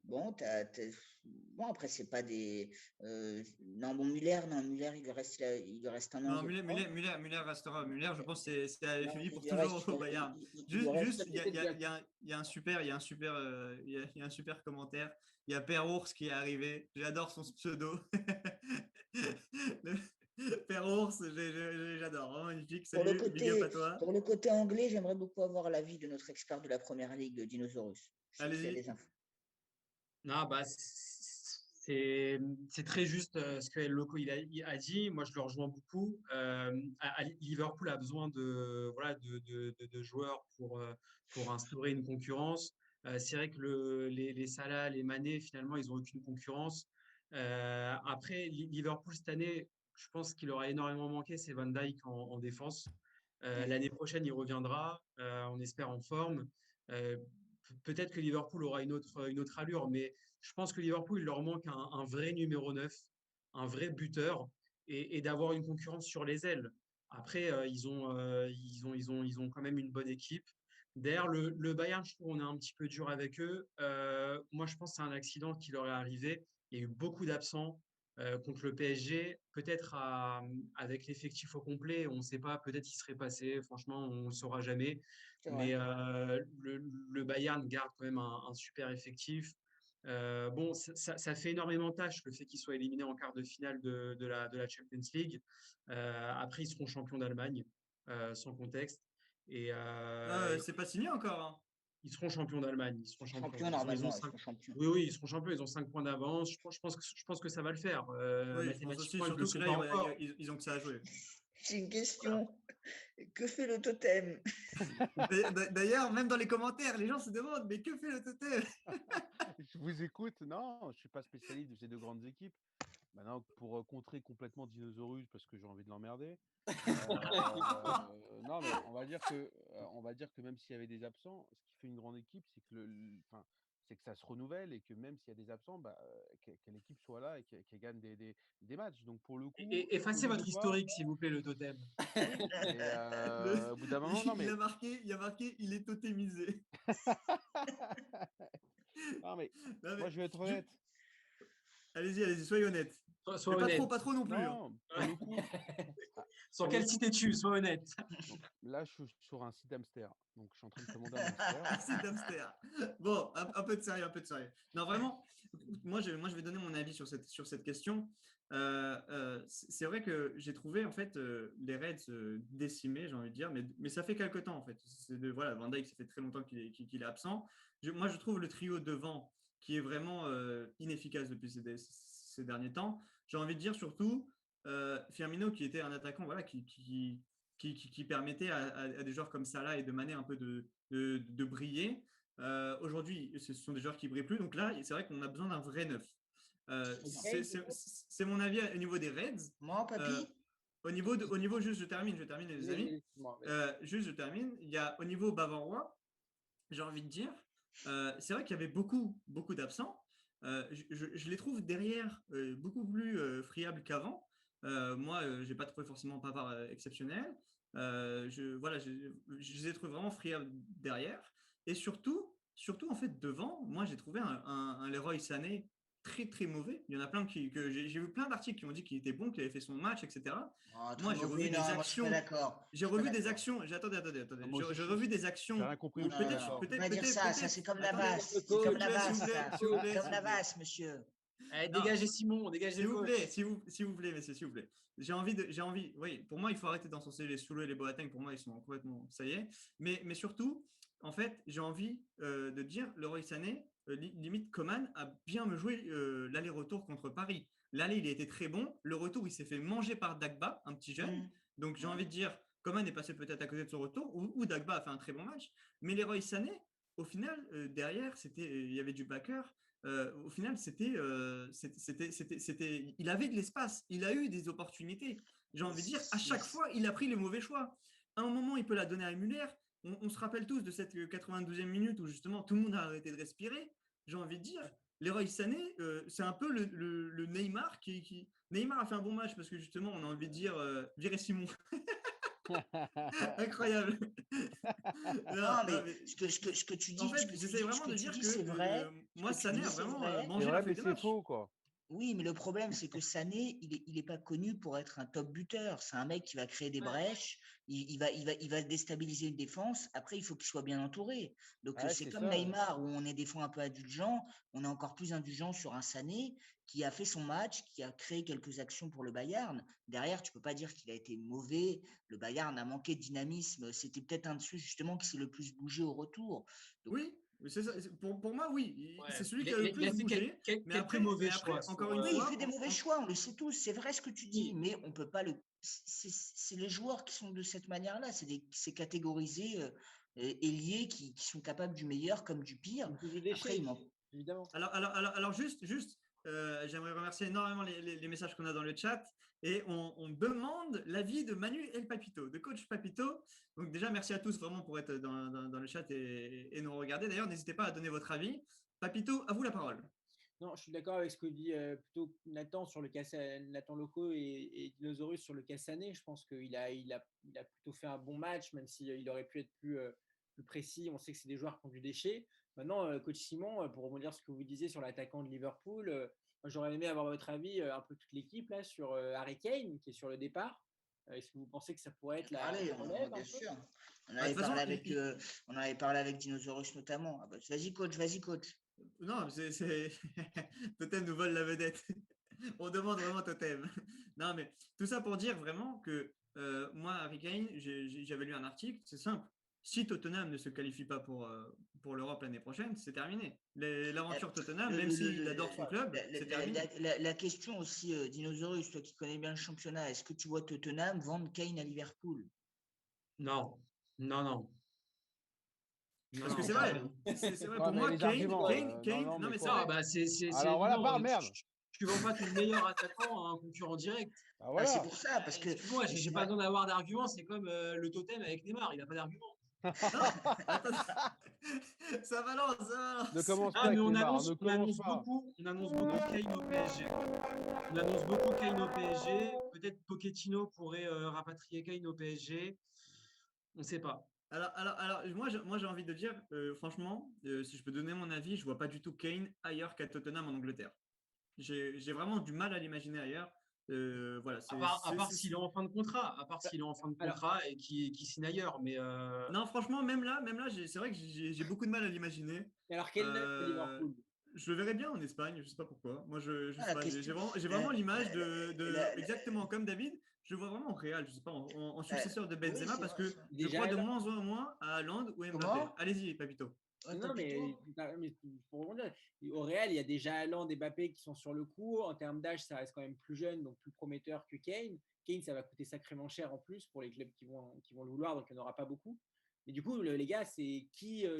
Bon, bon après, c'est pas des. Non, bon, Muller, il lui reste un an. non, je Muller, crois. Muller restera. Muller, je pense que c'est Non, fini pour il lui reste, toujours au Bayern. il lui reste- Juste, il y a un super, il y a un super commentaire. Il y a Père Ours qui est arrivé. J'adore son pseudo. Père Ours, j'adore. Vraiment magnifique. Salut, big up à toi. pour le côté anglais, j'aimerais beaucoup avoir l'avis de notre expert de la première ligue, Dinosaurus. Je sais qu'il y a Allez-y. des infos. Non, bah, c'est très juste ce que El Loco il a dit. Moi, je le rejoins beaucoup. Liverpool a besoin voilà, de joueurs pour instaurer une concurrence. C'est vrai que les Salah, les Mané, finalement, ils n'ont aucune concurrence. Après, Liverpool, cette année, je pense qu'il aura énormément manqué, c'est Van Dijk en défense. L'année prochaine, il reviendra, on espère en forme. Peut-être que Liverpool aura une autre allure, mais je pense que Liverpool, il leur manque un vrai numéro 9, un vrai buteur et d'avoir une concurrence sur les ailes. Après, ils ont quand même une bonne équipe. D'ailleurs, le Bayern, je trouve, on est un petit peu dur avec eux. Moi, je pense que c'est un accident qui leur est arrivé. Il y a eu beaucoup d'absents contre le PSG. Peut-être avec l'effectif au complet, on ne sait pas. Peut-être qu'il serait passé. Franchement, on ne le saura jamais. C'est Mais vrai. le Bayern garde quand même un super effectif. Bon, ça fait énormément tâche le fait qu'ils soient éliminés en quart de finale de la Champions League. Après, ils seront champions d'Allemagne, sans contexte. Et, C'est pas signé encore. Hein. ils seront champions d'Allemagne. Ils seront champions. Champion, normalement, ils seront champions. Oui, ils seront champions. Ils ont 5 points d'avance. Je pense que ça va le faire. Oui, je pense aussi, Mathématiquement, ils ne le surtout que sont là, pas encore. ils ont que ça à jouer. J'ai une question. Que fait le totem? D'ailleurs, même dans les commentaires, les gens se demandent, mais que fait le totem? Je vous écoute. Non, je ne suis pas spécialiste de ces deux grandes équipes. Maintenant, pour contrer complètement Dinosaurus, parce que j'ai envie de l'emmerder. Non, mais on va dire que même s'il y avait des absents, ce qui fait une grande équipe, c'est que c'est que ça se renouvelle et que même s'il y a des absents, que l'équipe soit là et qu'elle gagne des matchs. Donc pour le coup, Effacez je votre vois- historique, s'il vous plaît, le totem. Oui, et au bout d'un moment, non mais Il a marqué, il est totémisé. non mais Non, mais moi je vais être honnête. Allez-y, soyez honnête. Sois Mais honnête. pas trop non plus. Hein. Non, pour le coup, Sur quel site es-tu? Sois honnête. donc, là je suis sur un site hamster, donc je suis en train de commander un hamster. C'est hamster. Bon, un peu de sérieux, un peu de sérieux. Non, vraiment, moi je vais donner mon avis sur cette question. C'est vrai que j'ai trouvé en fait les Reds décimés, j'ai envie de dire, mais ça fait quelque temps en fait. Voilà, Van Dijk, ça fait très longtemps qu'il est absent. Moi, je trouve le trio devant qui est vraiment inefficace depuis ces derniers temps. J'ai envie de dire surtout Firmino qui était un attaquant voilà, qui permettait à des joueurs comme Salah et de Mané un peu de briller. Aujourd'hui, ce sont des joueurs qui ne brillent plus. Donc là, c'est vrai qu'on a besoin d'un vrai neuf. C'est mon avis au niveau des Reds. Moi, papy? Au niveau juste, je termine les amis. Juste, je termine. Il y a au niveau bavarois, j'ai envie de dire, c'est vrai qu'il y avait beaucoup d'absents. Je les trouve derrière beaucoup plus friables qu'avant. Moi, j'ai pas trouvé forcément Pavard exceptionnel. Je les ai trouvés vraiment friables derrière. Et surtout, en fait, devant, moi, j'ai trouvé un Leroy Sané très, très mauvais. Il y en a plein que j'ai vu plein d'articles qui ont dit qu'il était bon, qu'il avait fait son match, etc. Moi, j'ai revu des actions. J'ai revu des actions. Attendez. J'ai revu des actions. J'ai rien compris. Non, on peut pas dire ça. Ça, c'est comme Navas. C'est comme Navas, ça. Comme Navas, monsieur. Allez, dégagez Simon, dégagez S'il le vous coach. plaît, s'il vous plaît, messieurs, s'il vous plaît. J'ai envie, oui, pour moi, il faut arrêter d'encenser les Soulo et les Boateng. Pour moi, ils sont complètement, ça y est. Mais surtout, en fait, j'ai envie de dire, Leroy Sané, limite, Coman a bien me joué l'aller-retour contre Paris. L'aller, il a été très bon. Le retour, il s'est fait manger par Dagba, un petit jeune. Donc, j'ai envie de dire, Coman est passé peut-être à côté de son retour, ou Dagba a fait un très bon match. Mais Leroy Sané, au final, derrière, il y avait du backer. au final, il avait de l'espace, il a eu des opportunités. J'ai envie de dire, à chaque fois, il a pris les mauvais choix. À un moment, il peut la donner à Müller. On se rappelle tous de cette 92e minute où justement tout le monde a arrêté de respirer. J'ai envie de dire, Leroy Sané, c'est un peu le Neymar Neymar a fait un bon match parce que justement, on a envie de dire, virer Simon. Incroyable. Non, mais ce que tu dis, En fait, j'essaie vraiment de dire que c'est vrai. moi, Sané a vraiment mangé C'est la vrai, mais feuille de c'est match. faux, quoi. Oui, mais le problème, c'est que Sané, il est pas connu pour être un top buteur. C'est un mec qui va créer des brèches, il va déstabiliser une défense. Après, il faut qu'il soit bien entouré. Donc, Ouais, c'est c'est comme ça. Neymar, où on est des fois un peu indulgent. On est encore plus indulgent sur un Sané qui a fait son match, qui a créé quelques actions pour le Bayern. Derrière, tu peux pas dire qu'il a été mauvais. Le Bayern a manqué de dynamisme. C'était peut-être un dessus, justement, qui s'est le plus bougé au retour. Donc, Oui, c'est ça. Pour moi, oui. Ouais. C'est celui Il qui a- a le il a plus fait bougé. Mais quelques après, mauvais choix. encore une oui, fois. il fait des mauvais choix, on le sait tous, c'est vrai ce que tu dis, Oui. mais on peut pas le. C'est les joueurs qui sont de cette manière-là, c'est catégorisé ailiers qui sont capables du meilleur comme du pire. Du Après, déchet, il manque. évidemment. Alors juste, j'aimerais remercier énormément les messages qu'on a dans le chat et on demande l'avis de Manu El Papito, de coach Papito. Donc déjà, merci à tous vraiment pour être dans le chat et nous regarder. D'ailleurs, n'hésitez pas à donner votre avis. Papito, à vous la parole. Non, je suis d'accord avec ce que dit plutôt Nathan sur le Nathan Loco et Dinosaurus sur le Cassané. Je pense qu'il a plutôt fait un bon match, même s'il aurait pu être plus précis. On sait que c'est des joueurs qui ont du déchet. Maintenant, coach Simon, pour rebondir sur ce que vous disiez sur l'attaquant de Liverpool, moi, j'aurais aimé avoir votre avis, un peu toute l'équipe là, sur Harry Kane, qui est sur le départ. Est-ce que vous pensez que ça pourrait être la relève Bien un peu sûr. On de avait toute façon, parlé avec Dinosaurus notamment. Ah bah, vas-y, coach. non, Totem nous vole la vedette. On demande vraiment Totem. Non, mais tout ça pour dire vraiment que moi, Harry Kane, j'avais lu un article, c'est simple. Si Tottenham ne se qualifie pas pour l'Europe l'année prochaine, c'est terminé. L'aventure Tottenham, même s'il adore son club, c'est terminé. La question aussi, Dinosaurus, toi qui connais bien le championnat, est-ce que tu vois Tottenham vendre Kane à Liverpool? Non. Parce que c'est vrai. C'est vrai. Pour moi, Kane. Non, mais c'est vrai. Alors voilà, par merde. Tu ne vends pas ton meilleur attaquant à un concurrent direct. Ah, voilà. C'est pour ça, parce que. Excuse-moi, j'ai pas besoin d'avoir d'arguments. C'est comme le totem avec Neymar. Il n'a pas d'arguments. Ça balance. Ne commence pas Ah, mais avec on Neymar, annonce ne commence pas. beaucoup Kane au PSG. On annonce beaucoup Kane au PSG. Peut-être Pochettino pourrait rapatrier Kane au PSG. On ne sait pas. Alors moi, j'ai envie de dire, franchement, si je peux donner mon avis, je vois pas du tout Kane ailleurs qu'à Tottenham en Angleterre. J'ai vraiment du mal à l'imaginer ailleurs. Voilà. À part s'il est en fin de contrat. À part s'il est en fin de contrat et qui signe ailleurs. Mais non, franchement, même là, c'est vrai que j'ai beaucoup de mal à l'imaginer. Et alors, quel neuf de Liverpool? Je le verrais bien en Espagne, je sais pas pourquoi. Moi, j'ai vraiment question- l'image exactement comme David. Je le vois vraiment en Real, je sais pas, en successeur de Benzema, oui, parce c'est que vrai, je crois de moins en moins à Haaland ou Mbappé. Comment Allez-y, Papito. Non, mais pour rebondir, au Real, il y a déjà Haaland et Mbappé qui sont sur le coup. En termes d'âge, ça reste quand même plus jeune, donc plus prometteur que Kane. Kane, ça va coûter sacrément cher en plus pour les clubs qui vont le vouloir, donc il n'y en aura pas beaucoup. Mais du coup, les gars, c'est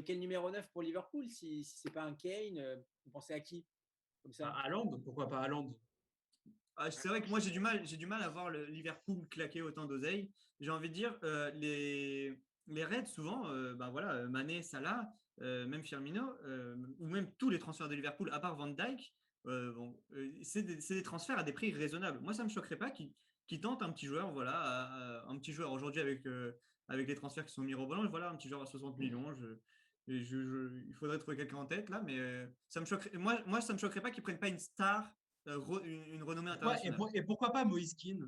quel numéro 9 pour Liverpool? Si ce n'est pas un Kane, vous pensez à qui comme ça? Haaland, pourquoi pas Haaland? C'est vrai que moi, j'ai du mal à voir le Liverpool claquer autant d'oseille. J'ai envie de dire, les Reds, souvent, voilà, Mané, Salah, même Firmino, ou même tous les transferts de Liverpool, à part Van Dijk, c'est des transferts à des prix raisonnables. Moi, ça ne me choquerait pas qu'ils tentent un petit joueur, voilà, un petit joueur aujourd'hui avec les transferts qui sont mirobolants, voilà, un petit joueur à 60 millions. Il faudrait trouver quelqu'un en tête là, mais ça me choquerait. Moi, ça me choquerait pas qu'ils prennent pas une star, une renommée internationale. Et pourquoi pas Moïse Kean?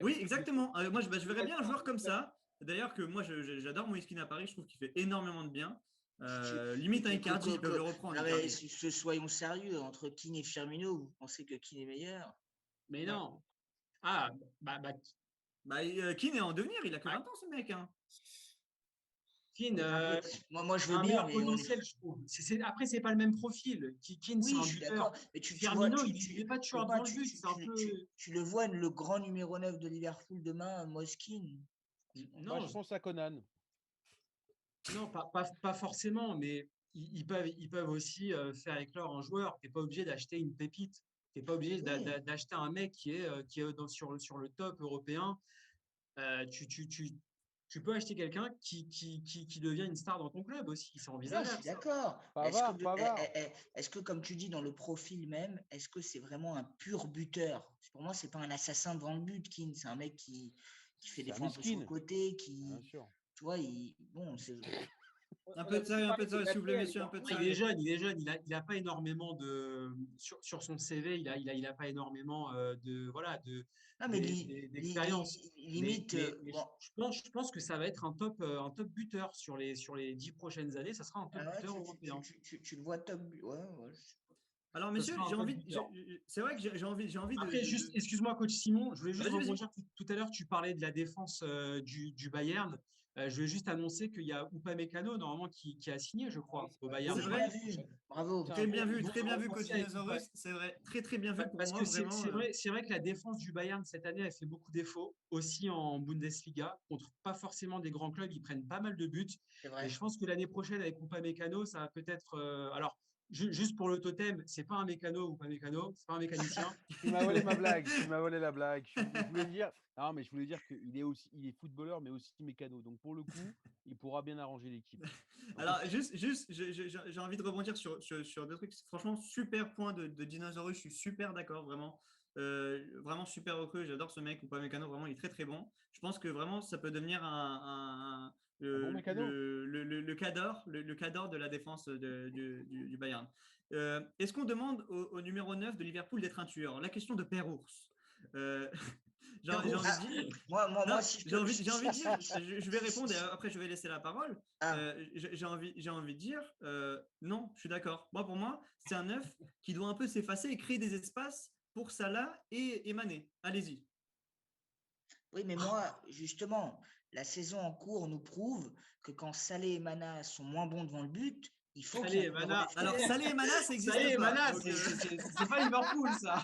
Oui, exactement. Moi, je verrais bien un joueur comme ça. D'ailleurs, que moi, j'adore Moïse Kean à Paris. Je trouve qu'il fait énormément de bien. Limite un Icardi, ils peuvent le reprendre. Soyons sérieux, entre Kean et Firmino, vous pensez que Kean est meilleur? Mais non. Ah, Kean est en devenir, il a que 20 ans, ce mec. Hein. Kean, moi, je veux un bien. meilleur potentiel, je trouve. Après, c'est pas le même profil. Kean, c'est un buteur. Mais Firmino, il n'est pas tueur devant le but. Tu le vois, le grand numéro 9 de Liverpool demain, Moïse Kean. Moi, je pense à Conan. Non, pas forcément, mais ils peuvent aussi faire éclore un joueur. Tu n'es pas obligé d'acheter une pépite. Tu n'es pas obligé d'acheter un mec qui est sur le top européen. Tu peux acheter quelqu'un qui devient une star dans ton club aussi. C'est Non, je envisageable. suis d'accord. Pavard. Est-ce que, comme tu dis dans le profil même, est-ce que c'est vraiment un pur buteur? Pour moi, c'est pas un assassin devant le but, Keane. C'est un mec qui fait des C'est un fois un peu sur le miskin. côté, Bien sûr. tu vois, bon, Un peu de sérieux, s'il vous plaît, messieurs, un peu de Il est sérieux. jeune. Il a pas énormément de sur son CV. Il a pas énormément d'expérience. limite, Mais bon, je pense que ça va être un top buteur sur les 10 prochaines années. Ça sera un top buteur européen. tu le vois top. Ouais. Alors, Ce messieurs, sera un j'ai top envie, buteur. c'est vrai que j'ai envie de. Après, juste, excuse-moi, coach Simon, je voulais juste Vas-y, vas-y. rebondir tout à l'heure. Tu parlais de la défense du Bayern. Je voulais juste annoncer qu'il y a Upamecano, normalement, qui a signé, je crois, au Bayern. C'est Oui, vrai. bien vu. Bravo. Très bien vu, Bon, coach merci, Dinosaurus. C'est vrai, très bien vu pour Parce moi, que vraiment. c'est vrai que la défense du Bayern cette année, elle fait beaucoup défauts, aussi en Bundesliga, contre pas forcément des grands clubs, ils prennent pas mal de buts. C'est Et vrai. je pense que l'année prochaine, avec Upamecano, ça va peut-être. Alors, juste pour le totem, c'est pas un mécano, Upamecano, c'est pas un mécanicien. Tu m'as volé ma blague. Tu m'as volé la blague. Je voulais dire. Non, mais je voulais dire qu'il est footballeur, mais aussi mécano. Donc pour le coup, il pourra bien arranger l'équipe. Alors, juste j'ai envie de rebondir sur deux trucs. Franchement, super point de Dinosaurus. Je suis super d'accord, vraiment. Vraiment super recrue. J'adore ce mec, ou pas Mécano. Vraiment, il est très très bon. Je pense que vraiment, ça peut devenir bon mécano. le cadre, le cadre de la défense du Bayern. Est-ce qu'on demande au numéro 9 de Liverpool d'être un tueur? La question de Père Ours. J'ai envie de dire. Moi, si J'ai envie de dire, si- je vais répondre et après je vais laisser la parole. J'ai envie de dire, non, je suis d'accord. Pour moi, c'est un neuf qui doit un peu s'effacer et créer des espaces pour Salah et Mané. Allez-y. Oui, mais moi, justement, la saison en cours nous prouve que quand Salé et Mana sont moins bons devant le but, il faut qu'il y ait un Mana. Alors, Salé et Mana, ça existe Salé et pas. Mana, Donc, c'est pas Liverpool, ça.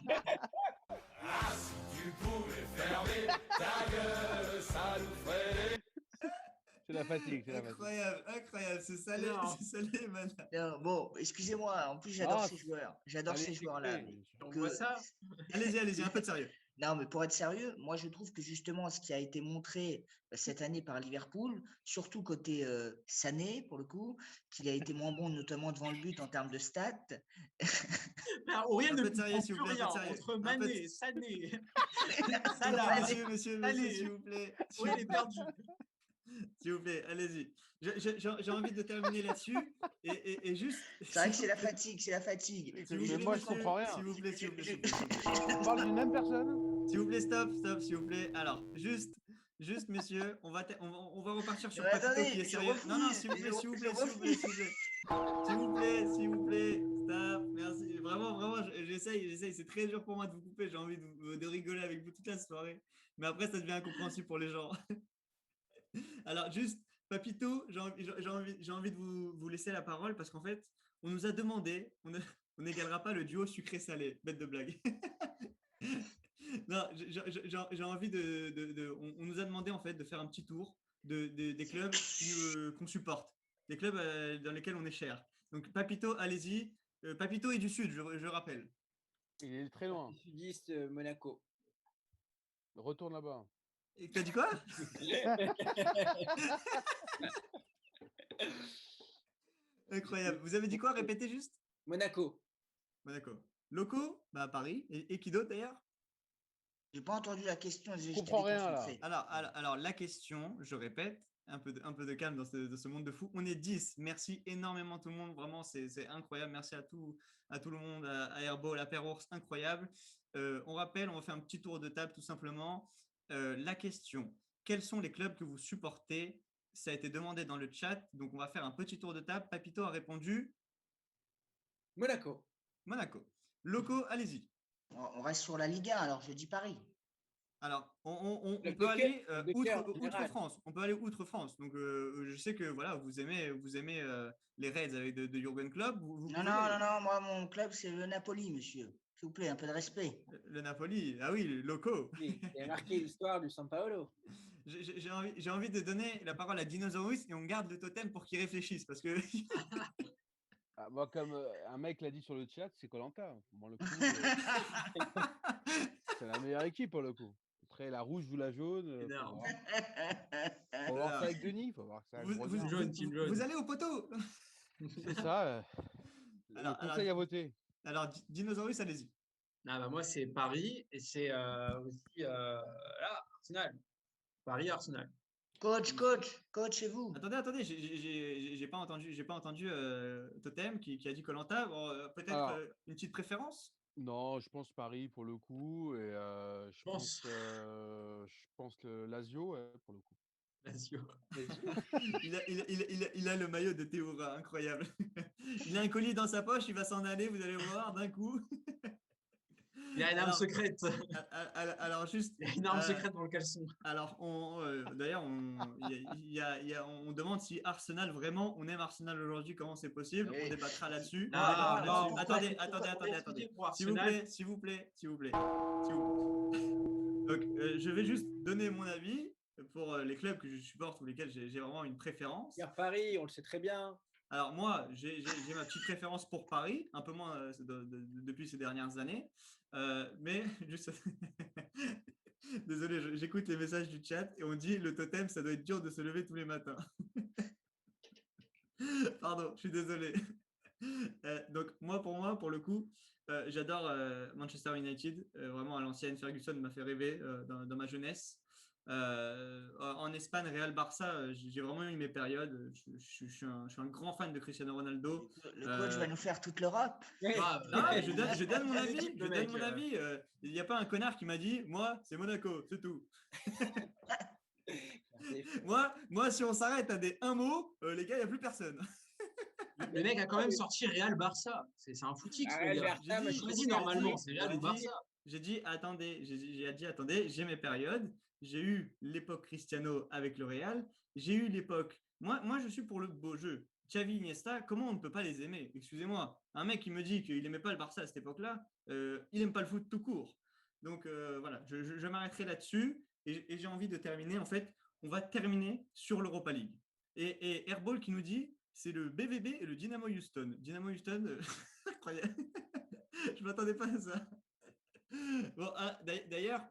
Tu pouvais fermer ta gueule, ça nous ferait. C'est la fatigue. incroyable, c'est Salé et Mana. Non, bon, excusez-moi, en plus j'adore ces joueurs. J'adore ces joueurs-là. On voit ça. Allez-y, un peu de sérieux. Non, mais pour être sérieux, moi je trouve que justement ce qui a été montré cette année par Liverpool, surtout côté Sané pour le coup, qu'il a été moins bon notamment devant le but en termes de stats. Aurélien Un ne peu de sérieux, comprend s'il vous plus plaît, rien un peu de sérieux. entre Un peu Mané, de- Sané, Salah, Salah. monsieur, Allez. s'il vous plaît. Oui, il est perdu. S'il vous plaît, allez-y. J'ai envie de terminer là-dessus et juste. C'est vrai que c'est la fatigue, S'il vous Mais plaît, moi, je monsieur, comprends rien. S'il vous plaît. On parle d'une même personne. S'il vous plaît, stop, s'il vous plaît. Alors, juste, messieurs, on va repartir sur Mais Papito attendez, qui est je sérieux. Non, refuse, s'il vous plaît, je s'il vous plaît, refuse. s'il vous plaît, stop, merci. Vraiment, j'essaye. C'est très dur pour moi de vous couper. J'ai envie de rigoler avec vous toute la soirée. Mais après, ça devient incompréhensible pour les gens. Alors, juste, Papito, j'ai envie de vous laisser la parole parce qu'en fait, on nous a demandé, on n'égalera pas le duo sucré-salé. Bête de blague. Non, j'ai envie on nous a demandé en fait de faire un petit tour des clubs qu'on supporte, des clubs dans lesquels on est cher. Donc, Papito, allez-y. Papito est du Sud, je rappelle. Il est très loin. Sudiste, Monaco. Retourne là-bas. Et t'as dit quoi? Incroyable. Vous avez dit quoi? Répétez juste. Monaco. D'accord. Locaux, à Paris. Et qui d'autre d'ailleurs? J'ai pas entendu la question. Je comprends rien là. Alors, la question, je répète, un peu de calme dans ce monde de fou. On est 10. Merci énormément tout le monde. Vraiment, c'est incroyable. Merci à tout le monde, à Airball, à Père Ours, incroyable. On rappelle, on va faire un petit tour de table tout simplement. La question, quels sont les clubs que vous supportez? Ça a été demandé dans le chat. Donc, on va faire un petit tour de table. Papito a répondu Monaco. Locaux, allez-y. On reste sur la Ligue 1, alors je dis Paris. Alors, on Le peut aller Docker, outre France. On peut aller outre France. Donc, je sais que voilà, vous aimez les Reds avec de Jürgen Klopp. Non, moi mon club c'est le Napoli, monsieur. S'il vous plaît, un peu de respect. Le Napoli, ah oui, le Loco. Oui, il a marqué l'histoire du San Paolo. J'ai envie de donner la parole à Dinosaurus et on garde le totem pour qu'il réfléchisse parce que Moi, comme un mec l'a dit sur le chat, c'est Koh-Lanta. Bon, le coup, c'est la meilleure équipe pour le coup. Après, la rouge ou la jaune, faut Énorme. voir. Faut voir ça avec Denis, faut voir ça avec Vous, Brognard. Team jaune. vous allez au poteau. C'est ça. Alors, Le conseil à voter. Alors, Dinosaurus, allez-y. Ah, bah, moi, c'est Paris et c'est aussi là, Arsenal. Paris-Arsenal. Coach, et vous? Attendez, j'ai pas entendu Totem qui a dit Koh-Lanta. Bon, peut-être Alors, une petite préférence? Non, je pense Paris pour le coup. Et je pense. pense le Lazio pour le coup. Lazio. Il a le maillot de Théoura, incroyable. Il a un colis dans sa poche, il va s'en aller, vous allez voir d'un coup. Il y a une arme secrète. Alors juste. Il y a une arme secrète dans le caleçon. Alors, d'ailleurs, on demande si Arsenal, vraiment, on aime Arsenal aujourd'hui, comment c'est possible. Oui. On débattra là-dessus. Non, Attendez. S'il vous plaît. Donc, je vais juste donner mon avis pour les clubs que je supporte ou lesquels j'ai vraiment une préférence. Hier, Paris, on le sait très bien. Alors moi, j'ai ma petite préférence pour Paris, un peu moins depuis ces dernières années. Mais juste... Désolé, j'écoute les messages du chat et on dit le totem, ça doit être dur de se lever tous les matins. Pardon, je suis désolé. Donc pour le coup, j'adore Manchester United. Vraiment à l'ancienne, Ferguson m'a fait rêver dans ma jeunesse. En Espagne, Real Barça, j'ai vraiment eu mes périodes. Je suis un grand fan de Cristiano Ronaldo. Le coach va nous faire toute l'Europe. Je donne mon avis. Il n'y a pas un connard qui m'a dit, moi, c'est Monaco, c'est tout. moi, si on s'arrête à des un mot, les gars, il n'y a plus personne. Le mec a quand même sorti Real Barça. C'est un footix, le gars. J'ai normalement, c'est Real ou Barça. J'ai dit, attendez, j'ai mes périodes. J'ai eu l'époque Cristiano avec le Real. J'ai eu l'époque. Moi, je suis pour le beau jeu. Xavi, Iniesta, comment on ne peut pas les aimer? Excusez-moi. Un mec qui me dit qu'il n'aimait pas le Barça à cette époque-là, il n'aime pas le foot tout court. Donc voilà, je m'arrêterai là-dessus. Et j'ai envie de terminer. En fait, on va terminer sur l'Europa League. Et Airball qui nous dit, c'est le BVB et le Dynamo Houston. Dynamo Houston, incroyable. Je ne m'attendais pas à ça. Bon, d'ailleurs,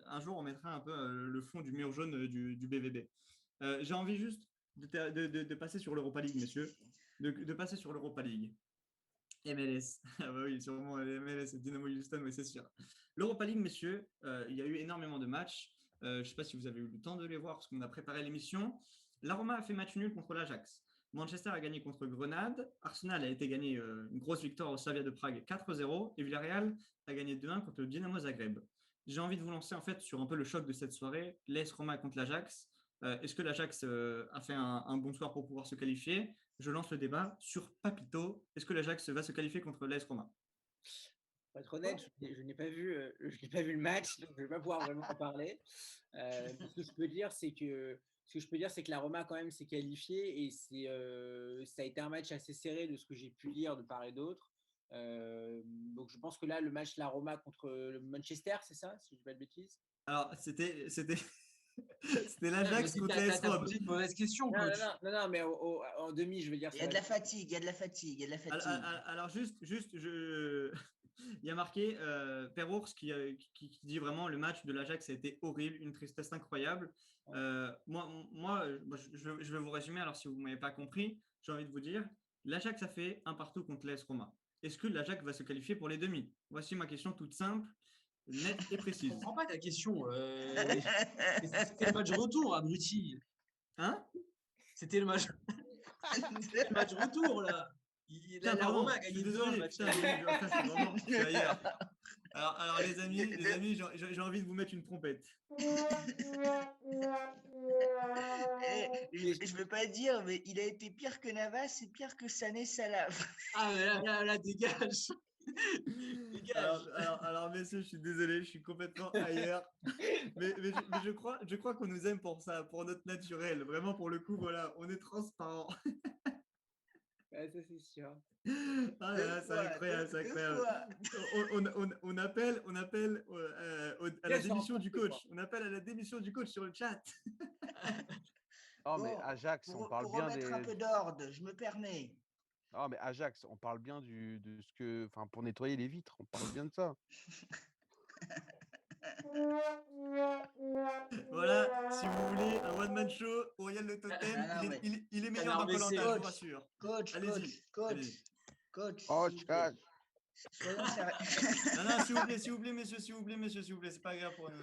un jour, on mettra un peu le fond du mur jaune du BVB. J'ai envie juste de passer sur l'Europa League, messieurs. De passer sur l'Europa League. MLS. Ah bah oui, sûrement MLS, Dynamo Houston, oui, c'est sûr. L'Europa League, messieurs, il y a eu énormément de matchs. Je ne sais pas si vous avez eu le temps de les voir parce qu'on a préparé l'émission. La Roma a fait match nul contre l'Ajax. Manchester a gagné contre Grenade. Arsenal a été gagné une grosse victoire au Slavia de Prague 4-0. Et Villarreal a gagné 2-1 contre le Dynamo Zagreb. J'ai envie de vous lancer en fait sur un peu le choc de cette soirée. L'AS Roma contre l'Ajax. Est-ce que l'Ajax a fait un bon soir pour pouvoir se qualifier? Je lance le débat sur Papito. Est-ce que l'Ajax va se qualifier contre l'AS Roma? Pour être honnête, je n'ai pas vu le match, donc je ne vais pas pouvoir vraiment en parler. Ce que je peux dire, c'est que la Roma quand même s'est qualifiée et ça a été un match assez serré de ce que j'ai pu lire de part et d'autre. Donc je pense que là, le match la Roma contre le Manchester, c'est ça, si je ne dis pas de bêtises? Alors, c'était l'Ajax contre l'AS Roma. T'as posé une mauvaise question, coach. Non, mais en demi, je veux dire. Il y a de la fatigue, Alors, juste, il y a marqué Perrours qui dit vraiment le match de l'Ajax a été horrible, une tristesse incroyable. Moi, je vais vous résumer. Alors, si vous ne m'avez pas compris, j'ai envie de vous dire l'Ajax a fait un partout contre l'AS Roma. Est-ce que l'Ajax va se qualifier pour les demi? Voici ma question toute simple, nette et précise. Je comprends pas ta question. C'était le match retour, abruti. Hein? C'était le match retour, là. La Roma a gagné 2-1 le match. Alors les amis, j'ai envie de vous mettre une trompette. Je ne veux pas dire, mais il a été pire que Navas et pire que Sané Salah. Ah, mais là, dégage. Alors, messieurs, je suis désolé, je suis complètement ailleurs. Mais je crois qu'on nous aime pour ça, pour notre naturel. Vraiment, pour le coup, voilà, on est transparent. Ouais, ça, c'est sûr. Ah là, c'est incroyable. On appelle à la démission du coach. On appelle à la démission du coach sur le chat. Non, mais Ajax, on parle pour bien remettre un peu d'ordre, je me permets. Ah, mais Ajax, on parle bien de ce que. Enfin, pour nettoyer les vitres, on parle bien de ça. Voilà, si vous voulez un one-man show, Auriel Le Totem, Ah non, mais il est meilleur Canard dans Koh-Lanta, WC. je vous coach, rassure. coach, Allez-y, coach, allez-y. coach, Oh, s'il vous plaît. Soyons sérieux. Non, s'il vous plaît, messieurs, s'il vous plaît, c'est pas grave pour nous.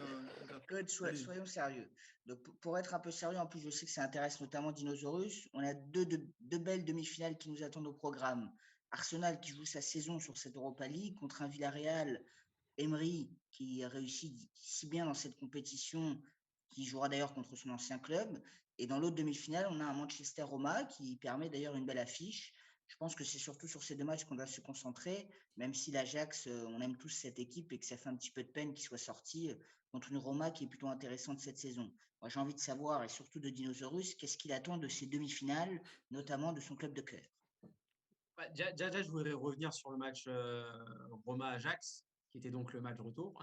Coach, Allez-y. soyons sérieux. Donc, pour être un peu sérieux, en plus, je sais que ça intéresse notamment Dinosaurus. On a deux belles demi-finales qui nous attendent au programme. Arsenal qui joue sa saison sur cette Europa League contre un Villarreal, Emery qui réussit si bien dans cette compétition, qui jouera d'ailleurs contre son ancien club. Et dans l'autre demi-finale, on a un Manchester-Roma qui permet d'ailleurs une belle affiche. Je pense que c'est surtout sur ces deux matchs qu'on doit se concentrer, même si l'Ajax, on aime tous cette équipe et que ça fait un petit peu de peine qu'il soit sorti contre une Roma qui est plutôt intéressante cette saison. Moi, j'ai envie de savoir, et surtout de Dinosaurus, qu'est-ce qu'il attend de ces demi-finales, notamment de son club de cœur. Ouais, déjà, je voudrais revenir sur le match Roma-Ajax, qui était donc le match retour.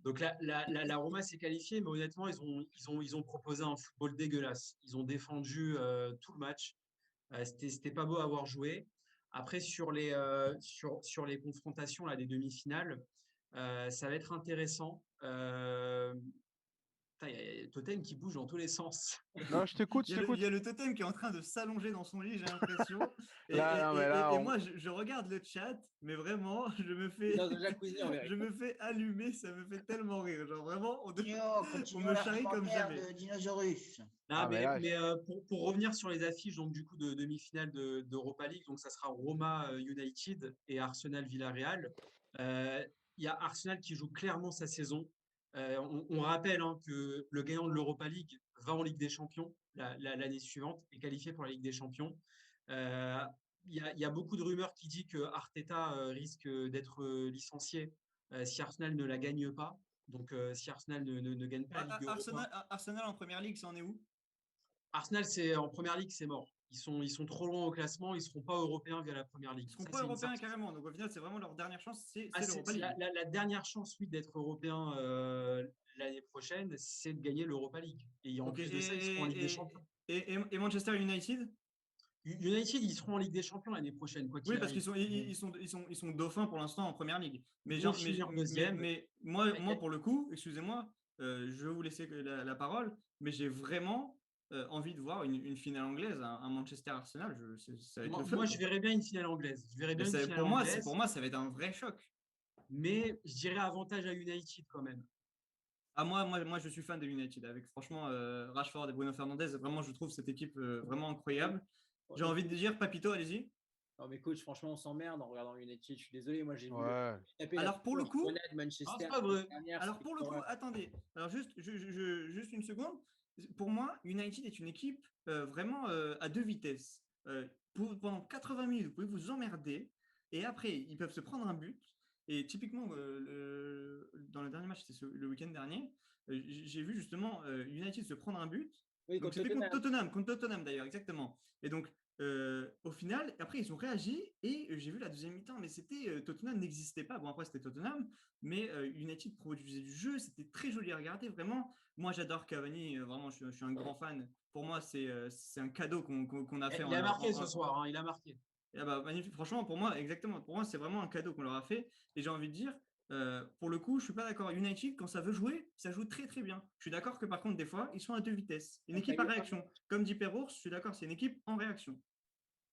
Donc la Roma s'est qualifiée, mais honnêtement, ils ont proposé un football dégueulasse. Ils ont défendu tout le match. C'était pas beau à avoir joué. Après, sur les confrontations là, des demi-finales, ça va être intéressant. Il y a Totem qui bouge dans tous les sens. Non, je t'écoute, je Il t'écoute. y a le totem qui est en train de s'allonger dans son lit, j'ai l'impression. Là, non, mais là, Et on- moi, je regarde le chat, mais vraiment, Dans un jacuzzi en vérité. je me fais allumer, ça me fait tellement rire. Genre vraiment, on Continuons me la charrie comme commentaire jamais. de Dinosaurus. Non, Ah, mais là, pour revenir sur les affiches donc, du coup, de demi-finale d'Europa League, donc ça sera Roma United et Arsenal Villarreal. Il y a Arsenal qui joue clairement sa saison. On rappelle hein, que le gagnant de l'Europa League va en Ligue des Champions l'année suivante, est qualifié pour la Ligue des Champions. Il y a beaucoup de rumeurs qui disent que Arteta risque d'être licencié si Arsenal ne la gagne pas. Donc, si Arsenal ne gagne pas la Ligue Europa. Arsenal en première ligue, ça en est où? Arsenal, c'est en première ligue, c'est mort. Ils sont trop loin au classement, ils ne seront pas européens via la première ligue. Ils seront Ça, pas c'est une européens certitude. carrément. Donc au final, c'est vraiment leur dernière chance, c'est Ah, l'Europa c'est League. la dernière chance, oui, d'être européen l'année prochaine, c'est de gagner l'Europa League. Et en Ok, plus de ça, ils seront en Ligue des Champions. et Manchester United? United, ils seront en Ligue des Champions l'année prochaine, quoi Oui, qu'il parce arrive. qu'ils sont dauphins pour l'instant en première ligue. Mais, Ils vont finir deuxième. moi, pour le coup, excusez-moi, je vais vous laisser la parole, mais j'ai vraiment envie de voir une finale anglaise, un Manchester-Arsenal. Ça va être le feu. Moi, je verrais bien une finale anglaise. Je verrais bien une finale Pour anglaise, moi, ça va être un vrai choc. mais je dirais avantage à United quand même. Ah, moi, je suis fan de United. Avec franchement Rashford et Bruno Fernandes, vraiment, je trouve cette équipe vraiment incroyable. J'ai envie de dire, Papito, allez-y. Non, mais coach, franchement, on s'emmerde en regardant United. Je suis désolé, moi j'ai vu ouais. taper Alors, pour le coup- Grenade Manchester. Ah, c'est pas vrai. Dernière, Alors c'était pour le coup, horrible. attendez. Alors juste une seconde. Pour moi, United est une équipe vraiment à deux vitesses. Pendant 80 minutes, vous pouvez vous emmerder et après, ils peuvent se prendre un but. Et typiquement, dans le dernier match, c'était le week-end dernier, j'ai vu justement United se prendre un but. Oui, Donc, contre c'était Tottenham. contre Tottenham d'ailleurs, exactement. Et donc, au final, après, ils ont réagi et j'ai vu la deuxième mi-temps, mais c'était Tottenham n'existait pas. Bon, après, c'était Tottenham, mais United produisait du jeu, c'était très joli à regarder, vraiment. Moi, j'adore Cavani, vraiment, je suis un grand fan. Pour moi, c'est un cadeau qu'on a fait. Il a marqué ce soir, hein, il a marqué. Ah bah, magnifique. Franchement, pour moi, exactement. Pour moi, c'est vraiment un cadeau qu'on leur a fait. Et j'ai envie de dire, pour le coup, je suis pas d'accord. United, quand ça veut jouer, ça joue très très bien. Je suis d'accord que par contre, des fois, ils sont à deux vitesses. Une équipe à réaction. Comme dit Perrault, je suis d'accord, c'est une équipe en réaction.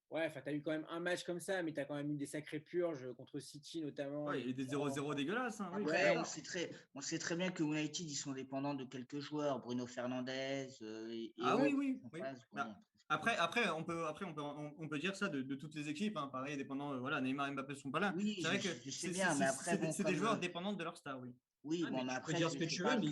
Ouais, enfin, tu as eu quand même un match comme ça, mais tu as quand même eu des sacrées purges contre City notamment. Ouais, il y a eu des 0-0 dégueulasses. Hein, oui, Ouais, on sait très bien que United, ils sont dépendants de quelques joueurs, Bruno Fernandes. Oui. Bon. Après, on peut dire ça de toutes les équipes. Hein. Pareil, dépendant, voilà, Neymar et Mbappé ne sont pas là. Oui, c'est vrai que je sais bien, mais après, c'est des joueurs dépendants de leur star, oui. Oui, Ah, bon, mais tu après, peux dire ce que tu veux, mais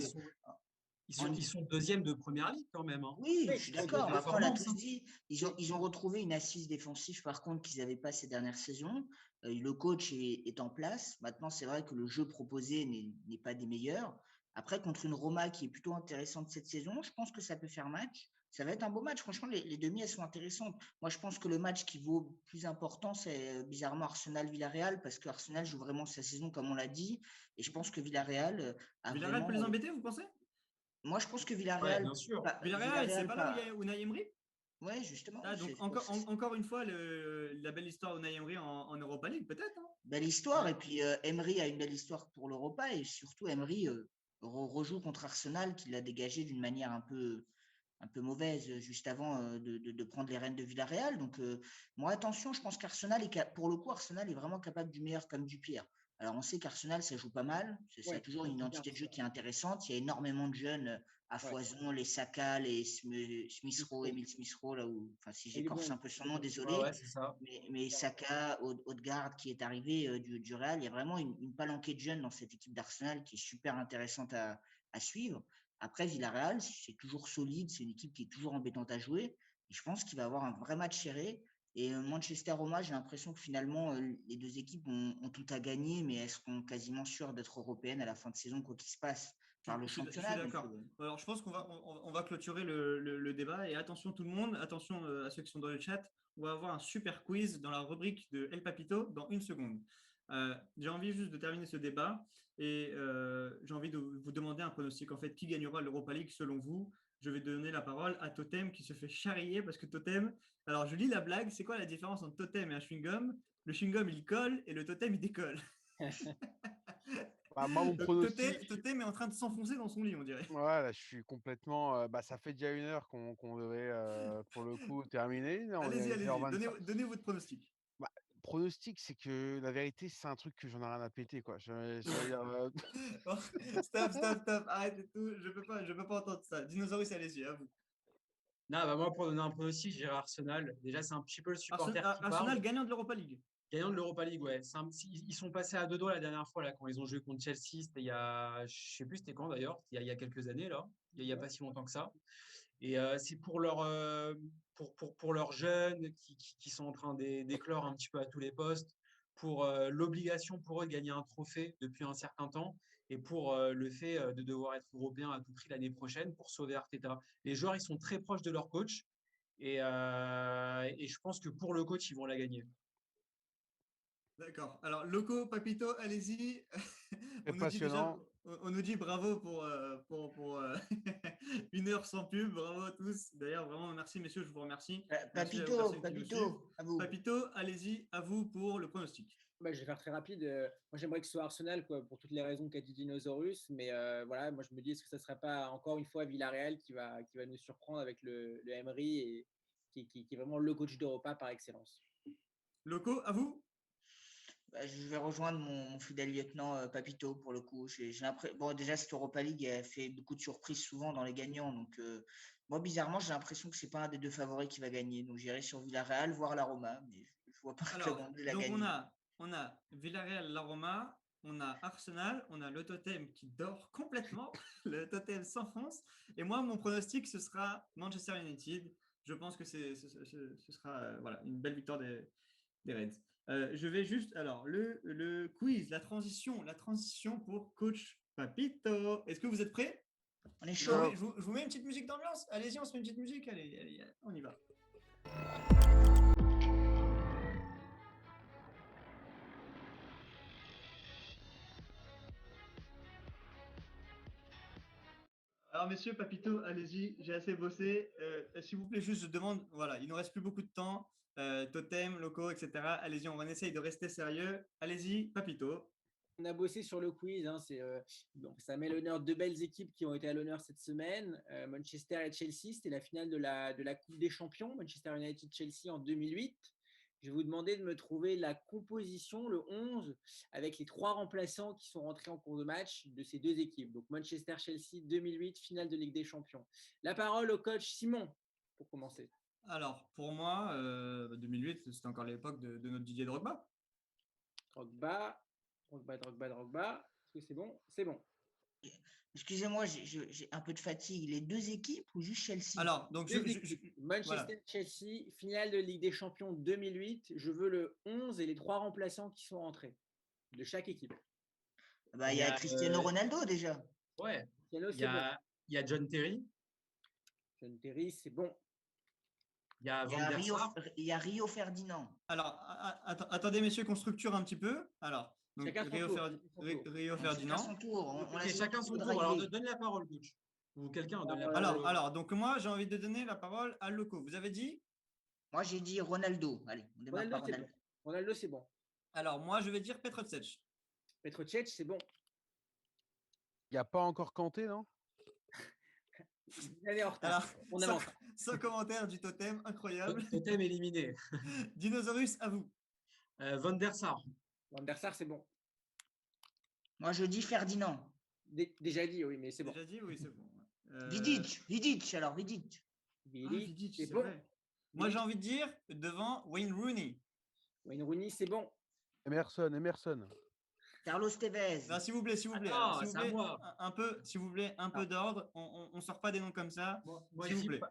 ils sont deuxième de première ligue quand même. Hein. Oui, je suis d'accord. Mais après, on l'a tous hein. dit. Ils ont retrouvé une assise défensive, par contre, qu'ils n'avaient pas ces dernières saisons. Le coach est en place. Maintenant, c'est vrai que le jeu proposé n'est pas des meilleurs. Après, contre une Roma qui est plutôt intéressante cette saison, je pense que ça peut faire match. Ça va être un beau match. Franchement, les demi, elles sont intéressantes. Moi, je pense que le match qui vaut plus important, c'est bizarrement Arsenal-Villarreal, parce que Arsenal joue vraiment sa saison, comme on l'a dit. Et je pense que Villarreal a Villarreal peut les embêter, vous pensez? Moi, je pense que Ouais, Villarreal. bien sûr. Villarreal, c'est pas là où il y a Unai Emery? Ouais, justement. Ah, donc encore une fois, la belle histoire d'Unai Emery en Europa League, peut-être, hein. Belle histoire. Ouais. Et puis Emery a une belle histoire pour l'Europa. Et surtout, Emery rejoue contre Arsenal, qui l'a dégagé d'une manière un peu mauvaise juste avant de prendre les rênes de Villarreal. Donc, moi, attention, je pense qu'Arsenal, pour le coup, Arsenal est vraiment capable du meilleur comme du pire. Alors, on sait qu'Arsenal, ça joue pas mal. Ça a Ouais, toujours une c'est bien, identité de jeu ça. qui est intéressante. Il y a énormément de jeunes à Ouais. foison, les Saka, les Smith Rowe, Rowe. Emile Smith Rowe, là où, enfin, si Il est j'écorce bon. un peu son Il est nom, bon. désolé. Ouais, c'est ça. Mais Saka, Odegaard qui est arrivé du Real, il y a vraiment une palanquée de jeunes dans cette équipe d'Arsenal qui est super intéressante à suivre. Après, Villarreal, c'est toujours solide, c'est une équipe qui est toujours embêtante à jouer. Et je pense qu'il va avoir un vrai match serré. Et Manchester-Roma, j'ai l'impression que finalement, les deux équipes ont tout à gagner, mais elles seront quasiment sûres d'être européennes à la fin de saison, quoi qu'il se passe, par le Je suis championnat. Donc, d'accord. Alors, je pense qu'on va clôturer le débat. Et attention tout le monde, attention à ceux qui sont dans le chat. On va avoir un super quiz dans la rubrique de El Papito dans 1 seconde. J'ai envie juste de terminer ce débat et j'ai envie de vous demander un pronostic. En fait, qui gagnera l'Europa League selon vous? Je vais donner la parole à Totem qui se fait charrier parce que Totem. Alors, je lis la blague. C'est quoi la différence entre Totem et un chewing-gum? Le chewing-gum, il colle et le Totem, il décolle. Bah, moi, mon Donc, pronostic, Totem est en train de s'enfoncer dans son lit, on dirait. voilà, je suis complètement. Bah, ça fait déjà 1 heure qu'on devait, pour le coup, terminer. Là, on est Allez-y, à allez-y. 1h25. Donnez votre pronostic. Bah, pronostic, c'est que la vérité, c'est un truc que j'en ai rien à péter, quoi. Je veux dire, Oh, stop. Arrêtez tout. Je peux pas entendre ça. Dinosaurus, allez-y, à vous. Non, bah moi, pour donner un pronostic, je dirais Arsenal. Déjà, c'est un petit peu le supporter qui Arsenal parle. gagnant de l'Europa League. Gagnant de l'Europa League, ouais. Ils sont passés à 2 doigts la dernière fois là, quand ils ont joué contre Chelsea. C'était il y a, je sais plus c'était quand d'ailleurs, il y a quelques années là. Il y a pas si longtemps que ça. Et c'est pour pour leurs jeunes qui sont en train d'éclore un petit peu à tous les postes, pour l'obligation pour eux de gagner un trophée depuis un certain temps, et pour le fait de devoir être européen à tout prix l'année prochaine pour sauver Arteta. Les joueurs, ils sont très proches de leur coach, et je pense que pour le coach, ils vont la gagner. D'accord. Alors, Loco, Papito, allez-y. très passionnant. On nous dit bravo pour 1 heure sans pub. Bravo à tous. D'ailleurs, vraiment, merci, messieurs, je vous remercie. Merci aux personnes qui nous suivent. Papito, à vous. Papito, allez-y, à vous pour le pronostic. Bah, je vais faire très rapide. Moi, j'aimerais que ce soit Arsenal, quoi, pour toutes les raisons qu'a dit Dinosaurus. Mais voilà, moi, je me dis, est-ce que ça ne serait pas encore une fois Villarreal qui va nous surprendre avec le Emery et qui est vraiment le coach d'Europa par excellence. Loco, à vous. Bah, je vais rejoindre mon fidèle lieutenant Papito pour le coup. Bon, déjà, cette Europa League elle fait beaucoup de surprises souvent dans les gagnants. Donc, moi, bizarrement, j'ai l'impression que c'est pas un des deux favoris qui va gagner. Donc, j'irai sur Villarreal, voire la Roma. Mais je vois pas un club Alors, anglais la donc gagner. on a Villarreal, la Roma, on a Arsenal, on a le Totem qui dort complètement, le Totem s'enfonce. Et moi, mon pronostic, ce sera Manchester United. Je pense que ce sera voilà, une belle victoire des Reds. Je vais juste, alors, le quiz, la transition pour coach Papito. Est-ce que vous êtes prêts? On est Je chaud. vous mets une petite musique d'ambiance. Allez-y, on se met une petite musique. Allez, on y va. Alors, messieurs, Papito, allez-y, j'ai assez bossé. S'il vous plaît, juste, je demande, voilà, il ne nous reste plus beaucoup de temps. Totem, locaux, etc. Allez-y, on essaye de rester sérieux. Allez-y, Papito. On a bossé sur le quiz. Hein, donc ça met l'honneur deux belles équipes qui ont été à l'honneur cette semaine. Manchester et Chelsea, c'était la finale de la Coupe des Champions. Manchester United-Chelsea en 2008. Je vais vous demander de me trouver la composition, le 11, avec les 3 remplaçants qui sont rentrés en cours de match de ces deux équipes. Donc Manchester-Chelsea 2008, finale de Ligue des Champions. La parole au coach Simon, pour commencer. Alors, pour moi, 2008, c'était encore l'époque de notre Didier Drogba. Drogba. Est-ce que c'est bon? C'est bon. Excusez-moi, j'ai un peu de fatigue. Les deux équipes ou juste Chelsea? Alors, donc, Manchester-Chelsea, finale de Ligue des Champions 2008. Je veux le 11 et les 3 remplaçants qui sont rentrés de chaque équipe. Bah, il y a Cristiano Ronaldo déjà. Ouais. Cristiano, Il y a John Terry. John Terry, c'est bon. Il y a Van der Sar. Il y a Rio Ferdinand. Alors, attendez, messieurs, qu'on structure un petit peu. Alors, donc, Rio Ferdinand. Chacun son tour. Chacun son tour. Alors, donne la parole, coach. Ou quelqu'un donne la parole. Alors, donc moi, j'ai envie de donner la parole à Loco. Vous avez dit? Moi, j'ai dit Ronaldo. Allez, on démarre Ronaldo, par c'est Ronaldo. bon. Ronaldo, c'est bon. Alors, moi, je vais dire Petr Cech. Petr Cech, c'est bon. Il n'y a pas encore Kanté, non? Une année en retard. Alors, On sans, avance. sans commentaire du totem, incroyable. Totem éliminé. Dinosaurus, à vous. Van der Sar. Van der Sar, c'est bon. Moi, je dis Ferdinand. Déjà dit, oui, mais c'est bon. Déjà dit, oui, c'est bon. Vidic, alors Vidic. Vidic, c'est c'est bon. vrai. Moi, j'ai envie de dire devant Wayne Rooney. Wayne Rooney, c'est bon. Emerson. Carlos Tevez. Non, s'il vous plaît, s'il vous plaît. Attends, Alors, s'il vous c'est à plaît, moi. un peu, s'il vous plaît, un peu d'ordre. On sort pas des noms comme ça. Moi, S'il je vous dis plaît.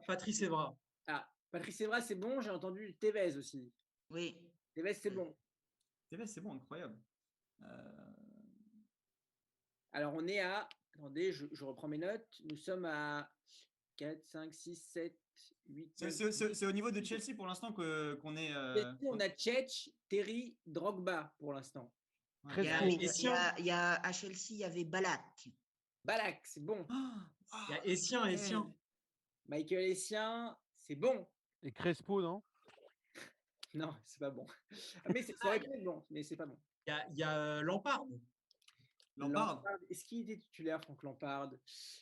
Patrice Evra. Ah, Patrice Evra, c'est bon. J'ai entendu Tevez aussi. Oui. Tevez, c'est bon. Tevez, c'est bon, incroyable. Alors, on est à. Attendez, je reprends mes notes. Nous sommes à 4, 5, 6, 7, 8. C'est au niveau de Chelsea pour l'instant qu'on est. On a Cech, Terry, Drogba pour l'instant. Il y a, Crespo. il y a à Chelsea, il y avait Balak. Balak, c'est bon. Il y a Essien. Michael Essien, c'est bon. Et Crespo, non? Non, c'est pas bon. Mais ça aurait pu être bon, mais c'est pas bon. Il y a Lampard. Est-ce qu'il était titulaire, Franck Lampard?